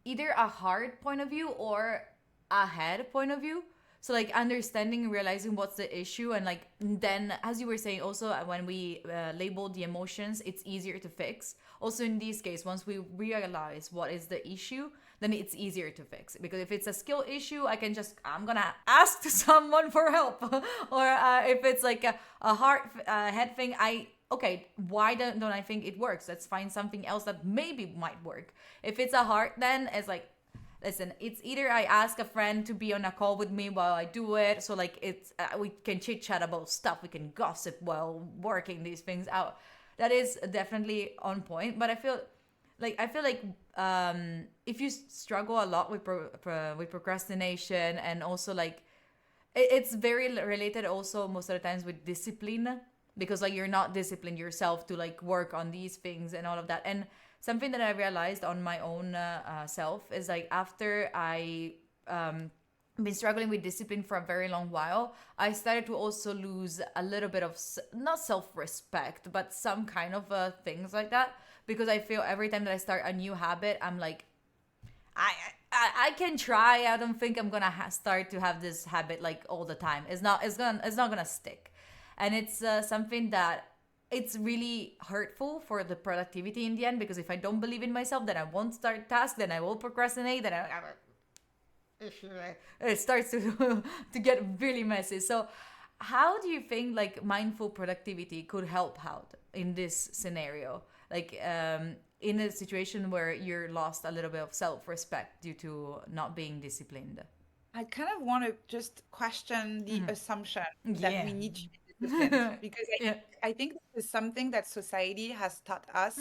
either a hard point of view or a head point of view. So like understanding and realizing what's the issue, and like then as you were saying also, when we label the emotions, it's easier to fix. Also in this case, once we realize what is the issue, then it's easier to fix, because if it's a skill issue, I'm gonna ask someone for help. Or if it's like a hard head thing, okay, why don't I think it works? Let's find something else that maybe might work. If it's a heart, then it's like, listen, it's either I ask a friend to be on a call with me while I do it, so like it's we can chit chat about stuff, we can gossip while working these things out. That is definitely on point. But I feel like if you struggle a lot with with procrastination, and also like it's very related also most of the times with discipline, because like you're not disciplined yourself to like work on these things and all of that. And something that I realized on my own self is like after I been struggling with discipline for a very long while, I started to also lose a little bit of not self-respect, but some kind of things like that, because I feel every time that I start a new habit, I'm like, I I can try. I don't think I'm gonna start to have this habit like all the time. It's not gonna stick, and it's something that it's really hurtful for the productivity in the end, because if I don't believe in myself, then I won't start tasks, then I will procrastinate, then it starts to to get really messy. So how do you think like mindful productivity could help out in this scenario, like in a situation where you're lost a little bit of self-respect due to not being disciplined? I kind of want to just question the assumption that Yeah. we need to be disciplined, because Yeah. I think this is something that society has taught us,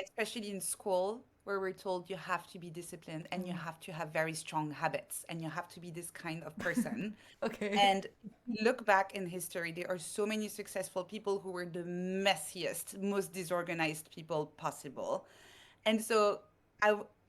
especially in school, where we're told you have to be disciplined and you have to have very strong habits and you have to be this kind of person. Okay. And if you look back in history, there are so many successful people who were the messiest, most disorganized people possible. And so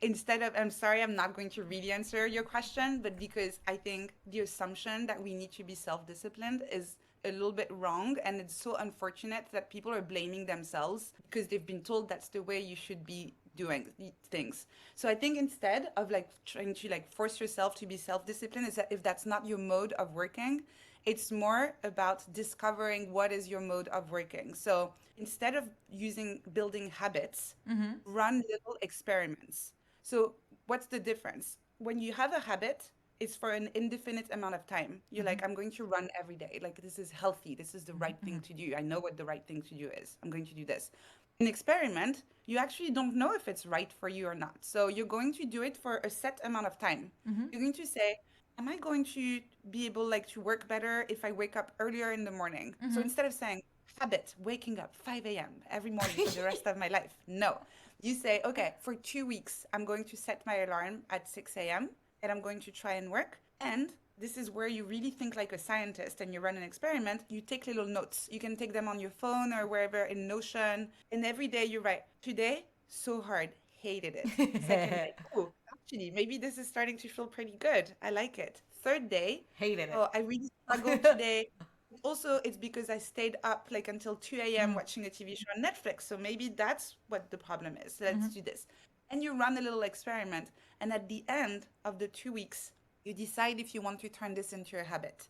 instead of, I'm sorry, I'm not going to really answer your question, but because I think the assumption that we need to be self-disciplined is a little bit wrong. And it's so unfortunate that people are blaming themselves because they've been told that's the way you should be doing things. So I think instead of like trying to like force yourself to be self-disciplined, is that if that's not your mode of working, it's more about discovering what is your mode of working. So instead of using building habits, run little experiments. So what's the difference? When you have a habit, it's for an indefinite amount of time. You're like, I'm going to run every day. Like, this is healthy. This is the right thing to do. I know what the right thing to do is. I'm going to do this. An experiment, you actually don't know if it's right for you or not. So you're going to do it for a set amount of time. You're going to say, am I going to be able like to work better if I wake up earlier in the morning? So instead of saying habit, waking up 5 a.m. every morning for the rest of my life, no. You say, okay, for 2 weeks, I'm going to set my alarm at 6 a.m. and I'm going to try and work. And this is where you really think like a scientist and you run an experiment. You take little notes. You can take them on your phone or wherever in Notion. And every day you write, today, so hard, hated it. Second day, oh, actually, maybe this is starting to feel pretty good. I like it. Third day, Hated it. oh, I really struggled today. Also, it's because I stayed up like until 2 a.m. watching a TV show on Netflix. So maybe that's what the problem is. Let's do this. And you run a little experiment. And at the end of the 2 weeks, you decide if you want to turn this into a habit.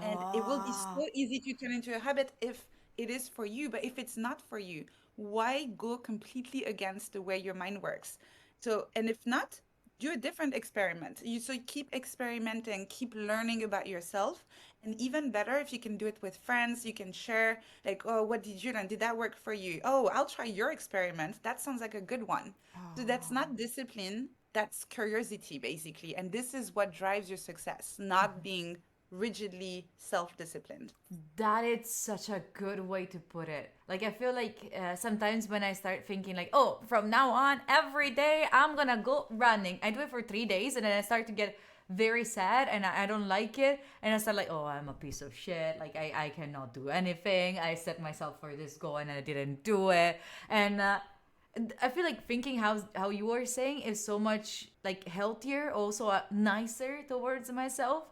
And it will be Ah. so easy to turn into a habit if it is for you. But if it's not for you, why go completely against the way your mind works? So, and if not, do a different experiment. So you keep experimenting, keep learning about yourself. And even better, if you can do it with friends, you can share, like, oh, what did you learn? Did that work for you? Oh, I'll try your experiment. That sounds like a good one. So that's not discipline, that's curiosity, basically. And this is what drives your success, not being rigidly self-disciplined. That is such a good way to put it. Like, I feel like sometimes when I start thinking, like, oh, from now on, every day I'm gonna go running, I do it for 3 days and then I start to get very sad and I don't like it. And I start like, oh, I'm a piece of shit. Like, I cannot do anything. I set myself for this goal and I didn't do it. And I feel like thinking how you are saying is so much like healthier, also nicer towards myself,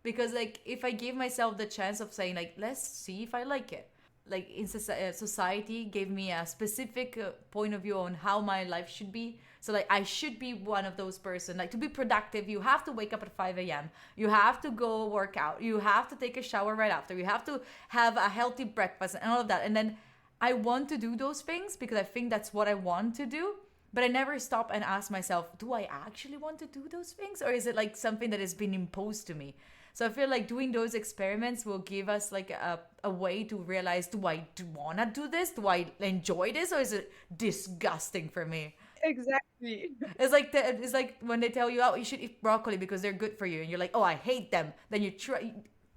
because like if I give myself the chance of saying like let's see if I like it, like in society gave me a specific point of view on how my life should be. So like I should be one of those person, like to be productive you have to wake up at 5 a.m, you have to go work out, you have to take a shower right after, you have to have a healthy breakfast and all of that. And then I want to do those things because I think that's what I want to do. But I never stop and ask myself, do I actually want to do those things? Or is it like something that has been imposed to me? So I feel like doing those experiments will give us like a way to realize, do want to do this? Do I enjoy this? Or is it disgusting for me? Exactly. It's like when they tell you, oh, you should eat broccoli because they're good for you, and you're like, oh, I hate them. Then you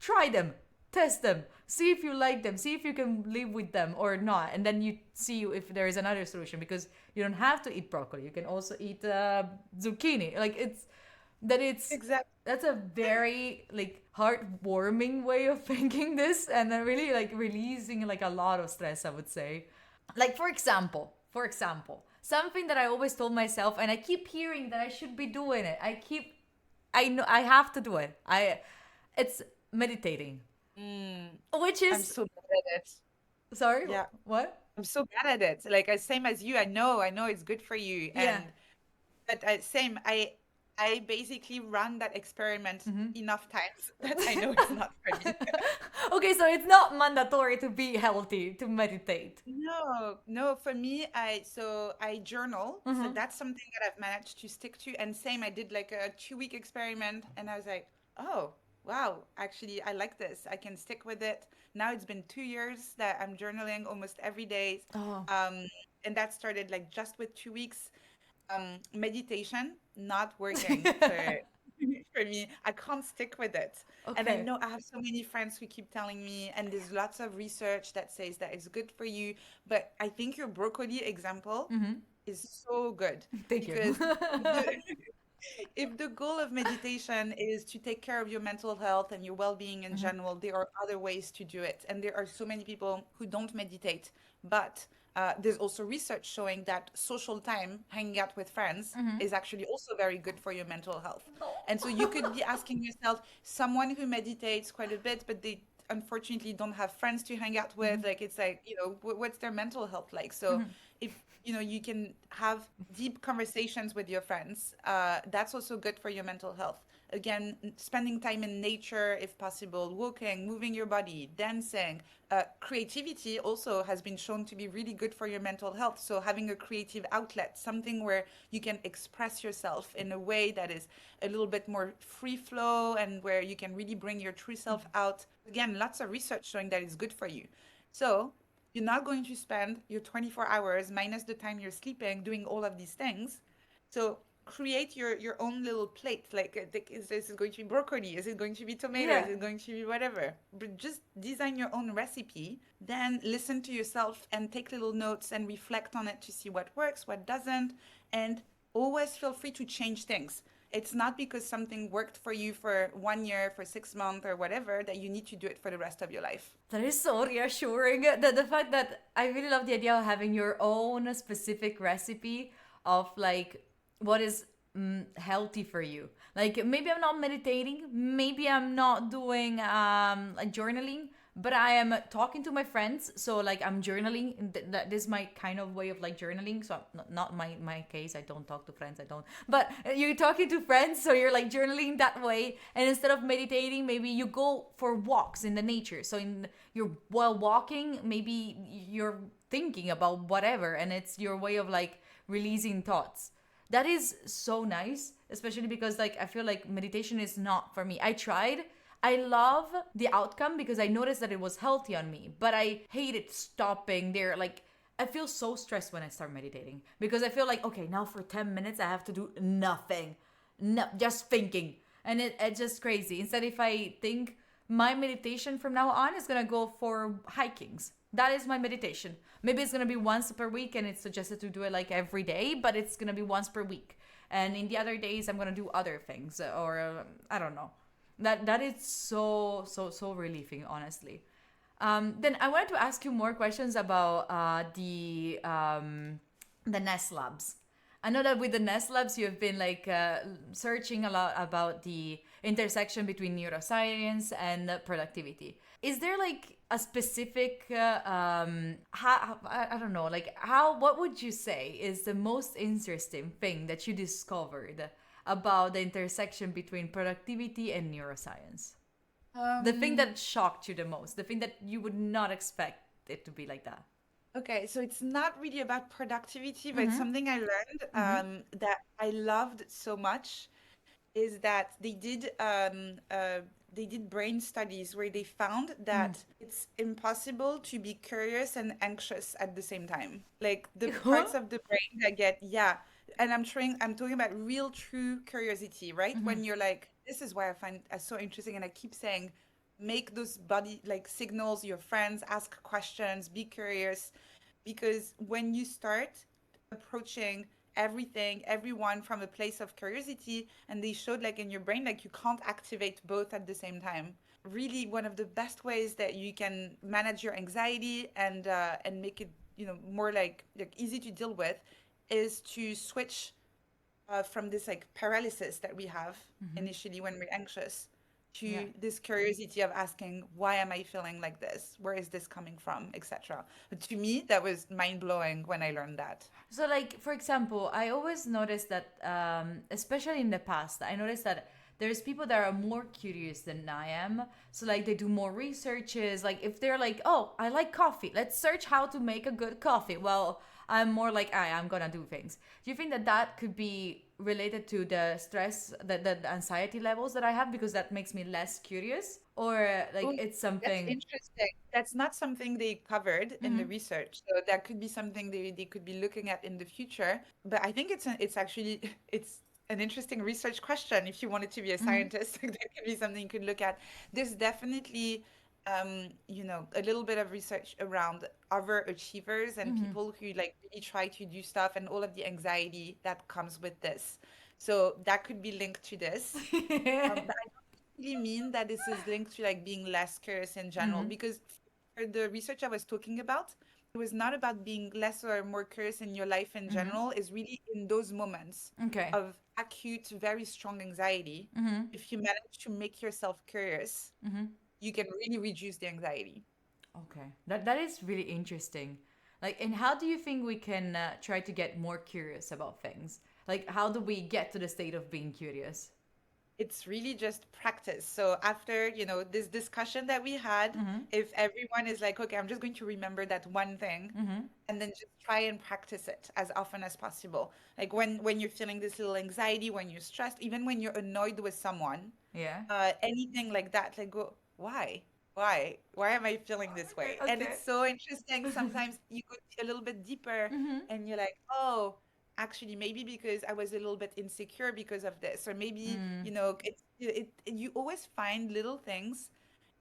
try them, test them, see if you like them, see if you can live with them or not, and then you see if there is another solution, because you don't have to eat broccoli. You can also eat zucchini. Like it's Exactly. that's a very like heartwarming way of thinking this, and really like releasing like a lot of stress, I would say. Like for example, something that I always told myself, and I keep hearing that I should be doing it. I know I have to do it. It's meditating, Mm, which I'm is so bad at it. sorry, Yeah. what? I'm so bad at it. Like, same as you. I know it's good for you. Yeah. But same, I basically run that experiment enough times that I know it's not for me. Okay, so it's not mandatory to be healthy to meditate. No, no, for me, I journal. So Mm-hmm. that's something that I've managed to stick to. And same, I did like a 2 week experiment and I was like, oh, wow, actually I like this. I can stick with it. Now it's been 2 years that I'm journaling almost every day. Oh, Um, and that started like just with 2 weeks. Meditation not working for for me. I can't stick with it. And I okay. know I have so many friends who keep telling me, and there's lots of research that says that it's good for you. But I think your broccoli example Mm-hmm. is so good Thank you. because the, if the goal of meditation is to take care of your mental health and your well-being in Mm-hmm. general, there are other ways to do it. And there are so many people who don't meditate, but there's also research showing that social time, hanging out with friends, Mm-hmm. is actually also very good for your mental health. And so you could be asking yourself, someone who meditates quite a bit, but they unfortunately don't have friends to hang out with, like it's like, what's their mental health like? So Mm-hmm. if you can have deep conversations with your friends, that's also good for your mental health. Again, spending time in nature if possible, walking, moving your body, dancing. Creativity also has been shown to be really good for your mental health. So having a creative outlet, something where you can express yourself in a way that is a little bit more free flow and where you can really bring your true self out. Again, lots of research showing that it's good for you. So you're not going to spend your 24 hours minus the time you're sleeping doing all of these things. So create your own little plate. Like, is this going to be broccoli? Is it going to be tomato? Yeah. Is it going to be whatever? But just design your own recipe. Then listen to yourself and take little notes and reflect on it to see what works, what doesn't. And always feel free to change things. It's not because something worked for you for 1 year, for 6 months, or whatever, that you need to do it for the rest of your life. That is so reassuring. The fact that I really love the idea of having your own specific recipe of like what is healthy for you. Like maybe I'm not meditating, maybe I'm not doing like journaling, but I am talking to my friends. So like I'm journaling. That this is my kind of way of like journaling. So not my case. I don't talk to friends. I don't. But you're talking to friends, so you're like journaling that way. And instead of meditating, maybe you go for walks in the nature. So you're while walking, maybe you're thinking about whatever, and it's your way of like releasing thoughts. That is so nice, especially because like I feel like meditation is not for me. I tried. I love the outcome because I noticed that it was healthy on me, but I hated stopping there. Like I feel so stressed when I start meditating because I feel like okay, now for 10 minutes I have to do nothing. No, just thinking. And it's just crazy. Instead, if I think my meditation from now on is gonna go for hikings. That is my meditation. Maybe it's gonna be once per week, and it's suggested to do it like every day, but it's gonna be once per week. And in the other days, I'm gonna do other things, or I don't know. That is so relieving, honestly. Then I wanted to ask you more questions about the Nest Labs. I know that with the Nest Labs, you have been like searching a lot about the intersection between neuroscience and productivity. Is there like a specific, I don't know, like how, what would you say is the most interesting thing that you discovered about the intersection between productivity and neuroscience? The thing Um, that shocked you the most, the thing that you would not expect it to be like that. okay, so it's not really about productivity, but it's Mm-hmm. something I learned Mm-hmm. that I loved so much is that they did brain studies where they found that it's impossible to be curious and anxious at the same time. Like the parts of the brain that get, yeah, and I'm talking about real true curiosity, right? Mm-hmm. When you're like, this is why I find it so interesting, and I keep saying, make those body like signals, your friends, ask questions, be curious, because when you start approaching everything, everyone from a place of curiosity, and they showed like in your brain, like you can't activate both at the same time. Really, one of the best ways that you can manage your anxiety and make it, more like easy to deal with, is to switch from this like paralysis that we have Mm-hmm. initially when we're anxious Yeah. to this curiosity of asking, why am I feeling like this? Where is this coming from, etc. To me that was mind blowing when I learned that. So, like for example, I always notice that, especially in the past, I noticed that there's people that are more curious than I am. So, like they do more researches. Like if they're like, "Oh, I like coffee. Let's search how to make a good coffee." Well, I'm more like, I'm gonna do things. Do you think that that could be related to the stress, the anxiety levels that I have because that makes me less curious, or like Oh, it's that's something? interesting. That's not something they covered in the Mm-hmm. research. So that could be something they could be looking at in the future. But I think it's actually it's an interesting research question. If you wanted to be a Mm-hmm. scientist, that could be something you could look at. There's definitely a little bit of research around overachievers and Mm-hmm. people who like really try to do stuff and all of the anxiety that comes with this. So that could be linked to this. But I don't really mean that this is linked to like being less curious in general, Mm-hmm. because for the research I was talking about, it was not about being less or more curious in your life in Mm-hmm. general. It's really in those moments Okay. of acute, very strong anxiety. Mm-hmm. If you manage to make yourself curious, Mm-hmm. you can really reduce the anxiety. Okay, that is really interesting. Like, and how do you think we can try to get more curious about things? Like, how do we get to the state of being curious? It's really just practice. So after, this discussion that we had, Mm-hmm. if everyone is like, okay, I'm just going to remember that one thing, Mm-hmm. and then just try and practice it as often as possible. Like when you're feeling this little anxiety, when you're stressed, even when you're annoyed with someone, Yeah. anything like that, like go, why? Why am I feeling this Okay. way? And Okay. it's so interesting. Sometimes you go a little bit deeper Mm-hmm. and you're like, oh, actually, maybe because I was a little bit insecure because of this, or maybe, Mm. you always find little things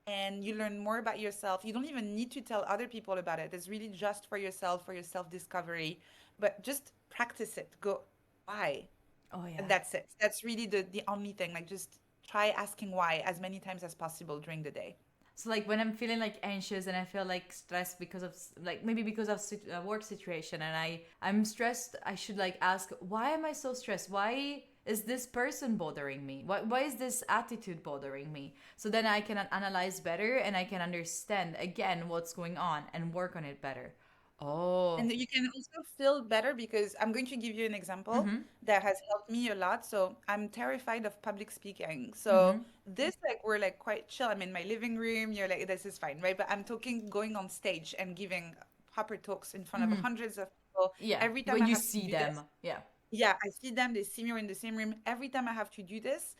and you learn more about yourself. You don't even need to tell other people about it. It's really just for your self-discovery. But just practice it. Go, why? Oh And yeah. that's it. That's really the only thing. Like just try asking why as many times as possible during the day. So like when I'm feeling like anxious and I feel like stressed because of like maybe because of work situation and I'm stressed, I should like ask why am I so stressed? Why is this person bothering me? Why is this attitude bothering me? So then I can analyze better and I can understand again what's going on and work on it better. Oh. And you can also feel better because I'm going to give you an example Mhm. that has helped me a lot. So I'm terrified of public speaking. So Mhm. this like we're like quite chill. I'm in my living room. You're like, this is fine, right? But I'm talking going on stage and giving proper talks in front of Mhm. hundreds of people. Yeah, Every time when I you have to see do this, them. Yeah. Yeah, I see them, they see me, we're in the same room. Every time I have to do this,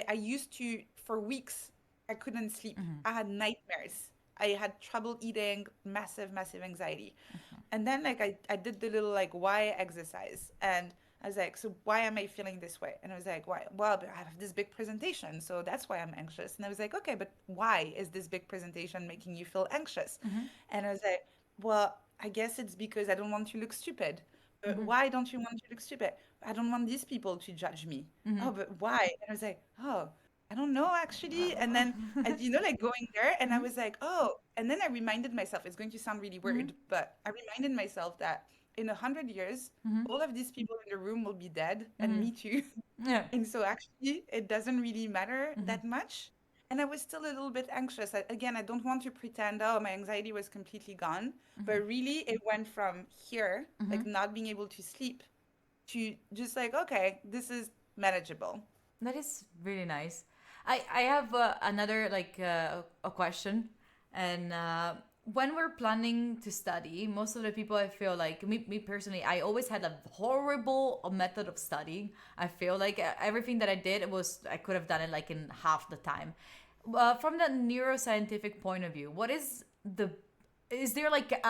I used to, for weeks, I couldn't sleep. Mm-hmm. I had nightmares. I had trouble eating, massive, massive anxiety. And then like I did the little like why exercise, and I was like, so why am I feeling this way? And I was like, why? Well, but I have this big presentation, so that's why I'm anxious. And I was like, okay, but why is this big presentation making you feel anxious? Mm-hmm. And I was like, well, I guess it's because I don't want to look stupid. But Mm-hmm. why don't you want to look stupid? I don't want these people to judge me. Mm-hmm. Oh, but why? And I was like, oh, I don't know actually. And then, like going there, and I Mm-hmm. was like, oh. And then I reminded myself, it's going to sound really Mm-hmm. weird, but I reminded myself that in 100 years, Mm-hmm. all of these people in the room will be dead, and Mm-hmm. me too. Yeah. And so actually, it doesn't really matter Mm-hmm. that much. And I was still a little bit anxious. Again, I don't want to pretend, oh, my anxiety was completely gone. Mm-hmm. But really, it went from here, Mm-hmm. like not being able to sleep, to just like, okay, this is manageable. That is really nice. I have another a question, and when we're planning to study, most of the people I feel like me personally, I always had a horrible method of studying. I feel like everything that I did was I could have done it like in half the time. From the neuroscientific point of view, what is there like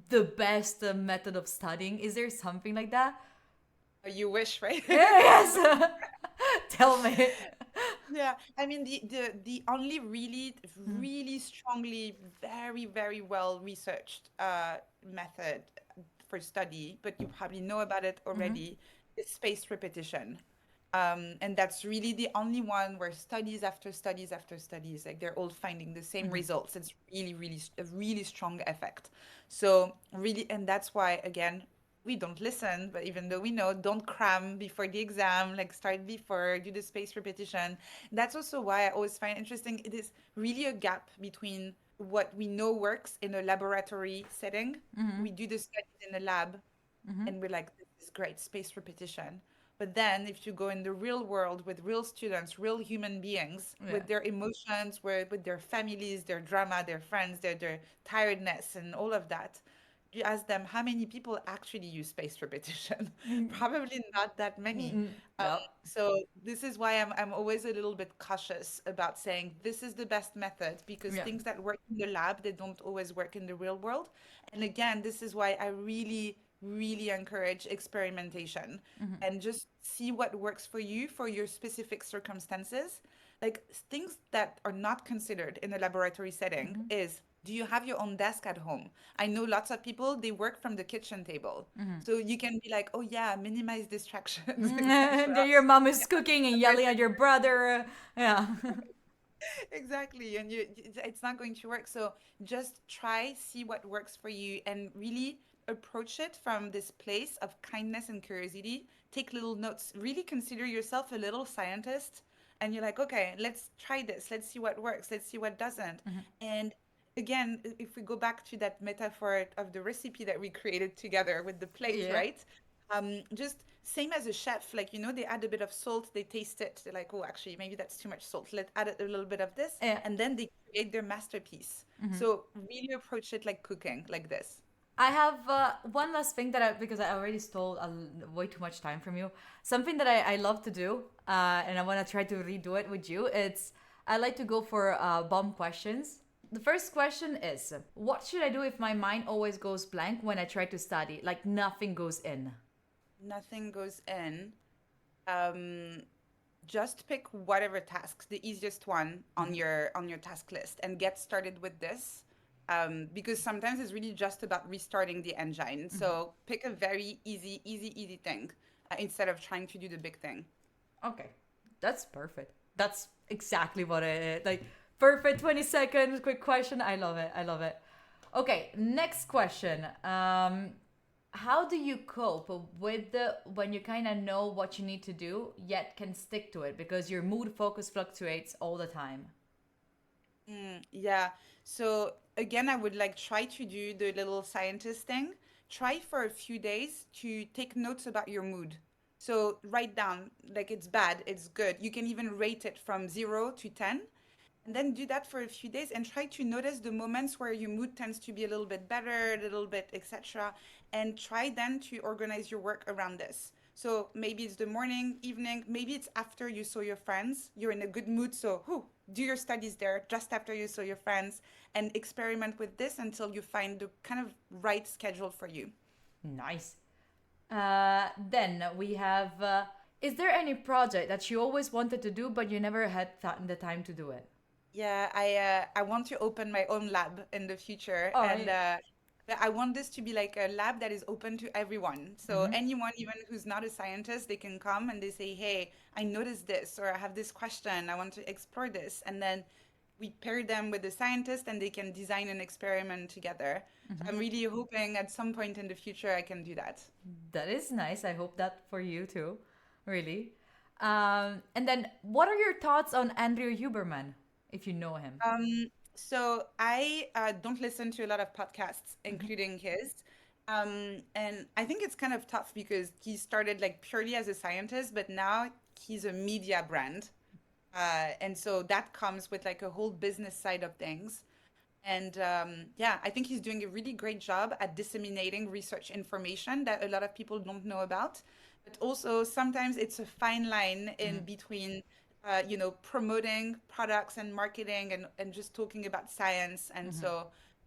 the best method of studying? Is there something like that? You wish, right? Yes. Tell me. Yeah, I mean the only really Mm-hmm. really strongly very very well researched method for study, but you probably know about it Mm-hmm. already, is spaced repetition. And that's really the only one where studies after studies after studies, like they're all finding the same Mm-hmm. results. It's really, really a really strong effect. So really, and that's why again, we don't listen, but even though we know, don't cram before the exam, like start before, do the spaced repetition. That's also why I always find interesting. It is really a gap between what we know works in a laboratory setting. Mm-hmm. We do the studies in a lab, Mm-hmm. and we're like, this is great, spaced repetition. But then if you go in the real world with real students, real human beings, Yeah. with their emotions, with their families, their drama, their friends, their tiredness and all of that, you ask them how many people actually use spaced repetition. Probably not that many. Mm-hmm. Yep. So this is why I'm always a little bit cautious about saying this is the best method, because Yeah. things that work in the lab, they don't always work in the real world. And again, this is why I really, really encourage experimentation Mm-hmm. and just see what works for you for your specific circumstances. Like things that are not considered in a laboratory setting Mm-hmm. is, do you have your own desk at home? I know lots of people, they work from the kitchen table. Mm-hmm. So you can be like, oh yeah, minimize distractions, Mm-hmm. etc. Your mom is cooking and yelling at your brother. Yeah. Exactly. And it's not going to work. So just try, see what works for you, and really approach it from this place of kindness and curiosity. Take little notes. Really consider yourself a little scientist. And you're like, okay, let's try this. Let's see what works. Let's see what doesn't. Mm-hmm. And again, if we go back to that metaphor of the recipe that we created together with the plate, Yeah. right? Just same as a chef, like, they add a bit of salt, they taste it, they're like, oh, actually, maybe that's too much salt. Let's add a little bit of this, Yeah. and then they create their masterpiece. Mm-hmm. So really approach it like cooking, like this. I have one last thing that because I already stole way too much time from you. Something that I love to do, and I want to try to redo it with you. I like to go for bomb questions. The first question is, what should I do if my mind always goes blank when I try to study? Like nothing goes in. Nothing goes in. Um, just pick whatever tasks, the easiest one Mm-hmm. on your task list, and get started with this. Because sometimes it's really just about restarting the engine. Mm-hmm. So pick a very easy thing instead of trying to do the big thing. Okay, that's perfect. That's exactly what it is. Like perfect 20 seconds, quick question. I love it. I love it. Okay, next question. How do you cope with the when you kind of know what you need to do yet can stick to it because your mood focus fluctuates all the time? Yeah. So again, I would like try to do the little scientist thing. Try for a few days to take notes about your mood. So write down like it's bad, it's good. You can even rate it from 0 to 10. And then do that for a few days and try to notice the moments where your mood tends to be a little bit better, a little bit, etc. And try then to organize your work around this. So maybe it's the morning, evening, maybe it's after you saw your friends, you're in a good mood. So do your studies there just after you saw your friends and experiment with this until you find the kind of right schedule for you. Nice. Then we have, is there any project that you always wanted to do, but you never had the time to do it? Yeah, I want to open my own lab in the future, Oh, and but I want this to be like a lab that is open to everyone. So mm-hmm. anyone, even who's not a scientist, they can come and they say, "Hey, I noticed this, or I have this question. I want to explore this," and then we pair them with the scientist, and they can design an experiment together. So I'm really hoping at some point in the future I can do that. That is nice. I hope that for you too, really. And then, what are your thoughts on Andrew Huberman, if you know him? So I don't listen to a lot of podcasts, including his. And I think it's kind of tough because he started like purely as a scientist, but now he's a media brand. And so that comes with like a whole business side of things. And yeah, I think he's doing a really great job at disseminating research information that a lot of people don't know about. But also sometimes it's a fine line in between, promoting products and marketing and just talking about science. And so,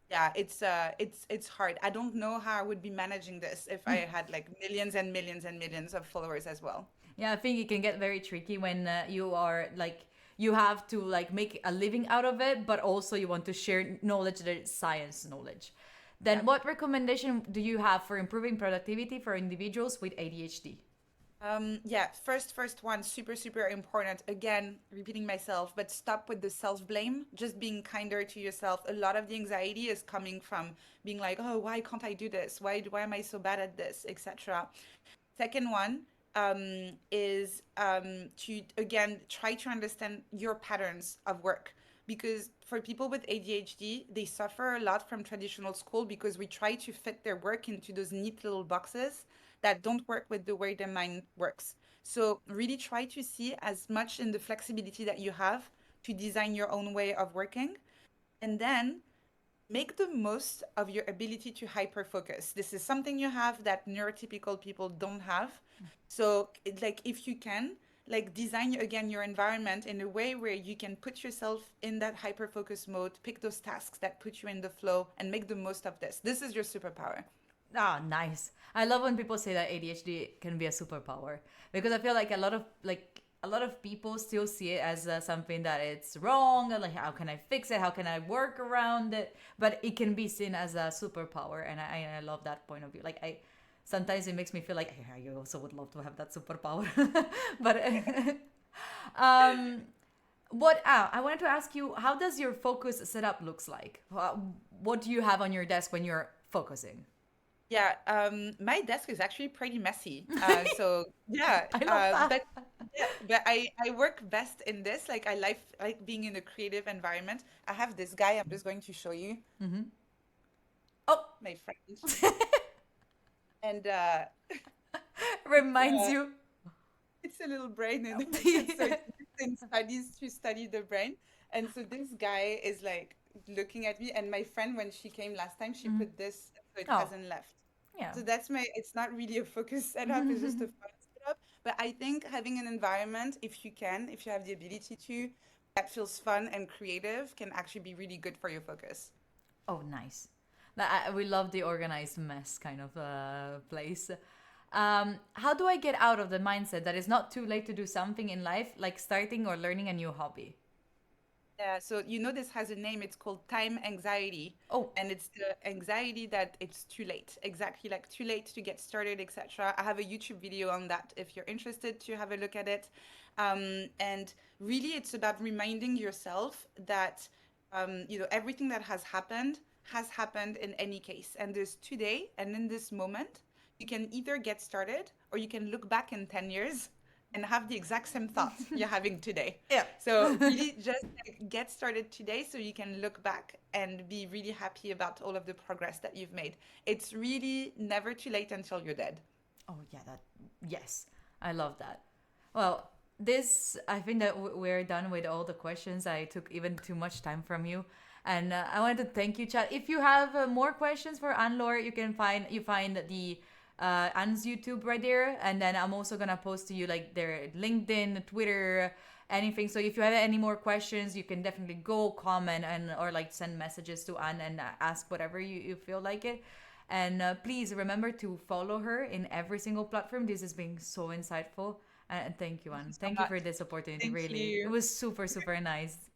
yeah, it's hard. I don't know how I would be managing this if I had like millions and millions and millions of followers as well. Yeah, I think it can get very tricky when you are like you have to like make a living out of it, but also you want to share knowledge that is science knowledge. Yeah. Then, what recommendation do you have for improving productivity for individuals with ADHD? Yeah, first one, super, super important. Again, repeating myself, but stop with the self-blame, just being kinder to yourself. A lot of the anxiety is coming from being like, oh, why can't I do this? Why am I so bad at this, etc. Second one is to again try to understand your patterns of work because for people with ADHD, they suffer a lot from traditional school because we try to fit their work into those neat little boxes that don't work with the way their mind works. So really try to see as much in the flexibility that you have to design your own way of working. And then make the most of your ability to hyperfocus. This is something you have that neurotypical people don't have. So, like, if you can, like, design again your environment in a way where you can put yourself in that hyperfocus mode, pick those tasks that put you in the flow, and make the most of this. This is your superpower. Ah, nice. I love when people say that ADHD can be a superpower because I feel like a lot of people still see it as something that it's wrong. Like, how can I fix it? How can I work around it? But it can be seen as a superpower, and I love that point of view. Like, I sometimes it makes me feel like I also would love to have that superpower, but um, what I wanted to ask you, how does your focus setup looks like? What do you have on your desk when you're focusing? Yeah, my desk is actually pretty messy. So yeah, I love that. but yeah, but I work best in this. Like I like being in a creative environment. I have this guy. I'm just going to show you. Oh, my friend, and Reminds uh, you. it's a little brain in it. So it's used in studies to study the brain. And so this guy is like looking at me. And my friend, when she came last time, she put this so it Oh, hasn't left. yeah. So that's my, it's not really a focus setup, it's just a fun setup. But I think having an environment, if you can, if you have the ability to, that feels fun and creative, can actually be really good for your focus. Oh, nice. We love the organized mess kind of place. How do I get out of the mindset that it's not too late to do something in life, like starting or learning a new hobby? Yeah, so this has a name. It's called time anxiety, Oh, and it's the anxiety that it's too late. Exactly, like too late to get started, etc. I have a YouTube video on that if you're interested to have a look at it. And really, it's about reminding yourself that everything that has happened in any case, and there's today, and in this moment, you can either get started or you can look back in 10 years and have the exact same thought you're having today. yeah. So really just like, get started today so you can look back and be really happy about all of the progress that you've made. It's really never too late until you're dead. Oh, yeah, yes, I love that. Well, this, I think that we're done with all the questions. I took even too much time from you. And I wanted to thank you, Chad. If you have more questions for Anne Laure, you find the Anne's YouTube right there, and then I'm also gonna post to you like their LinkedIn, Twitter, anything. So if you have any more questions, you can definitely go comment and or like send messages to Anne and ask whatever you feel like it. And please remember to follow her in every single platform. This has been so insightful. And thank you, Thank you Anne. so Thank you much. for this opportunity. Thank Really, it you. was super nice.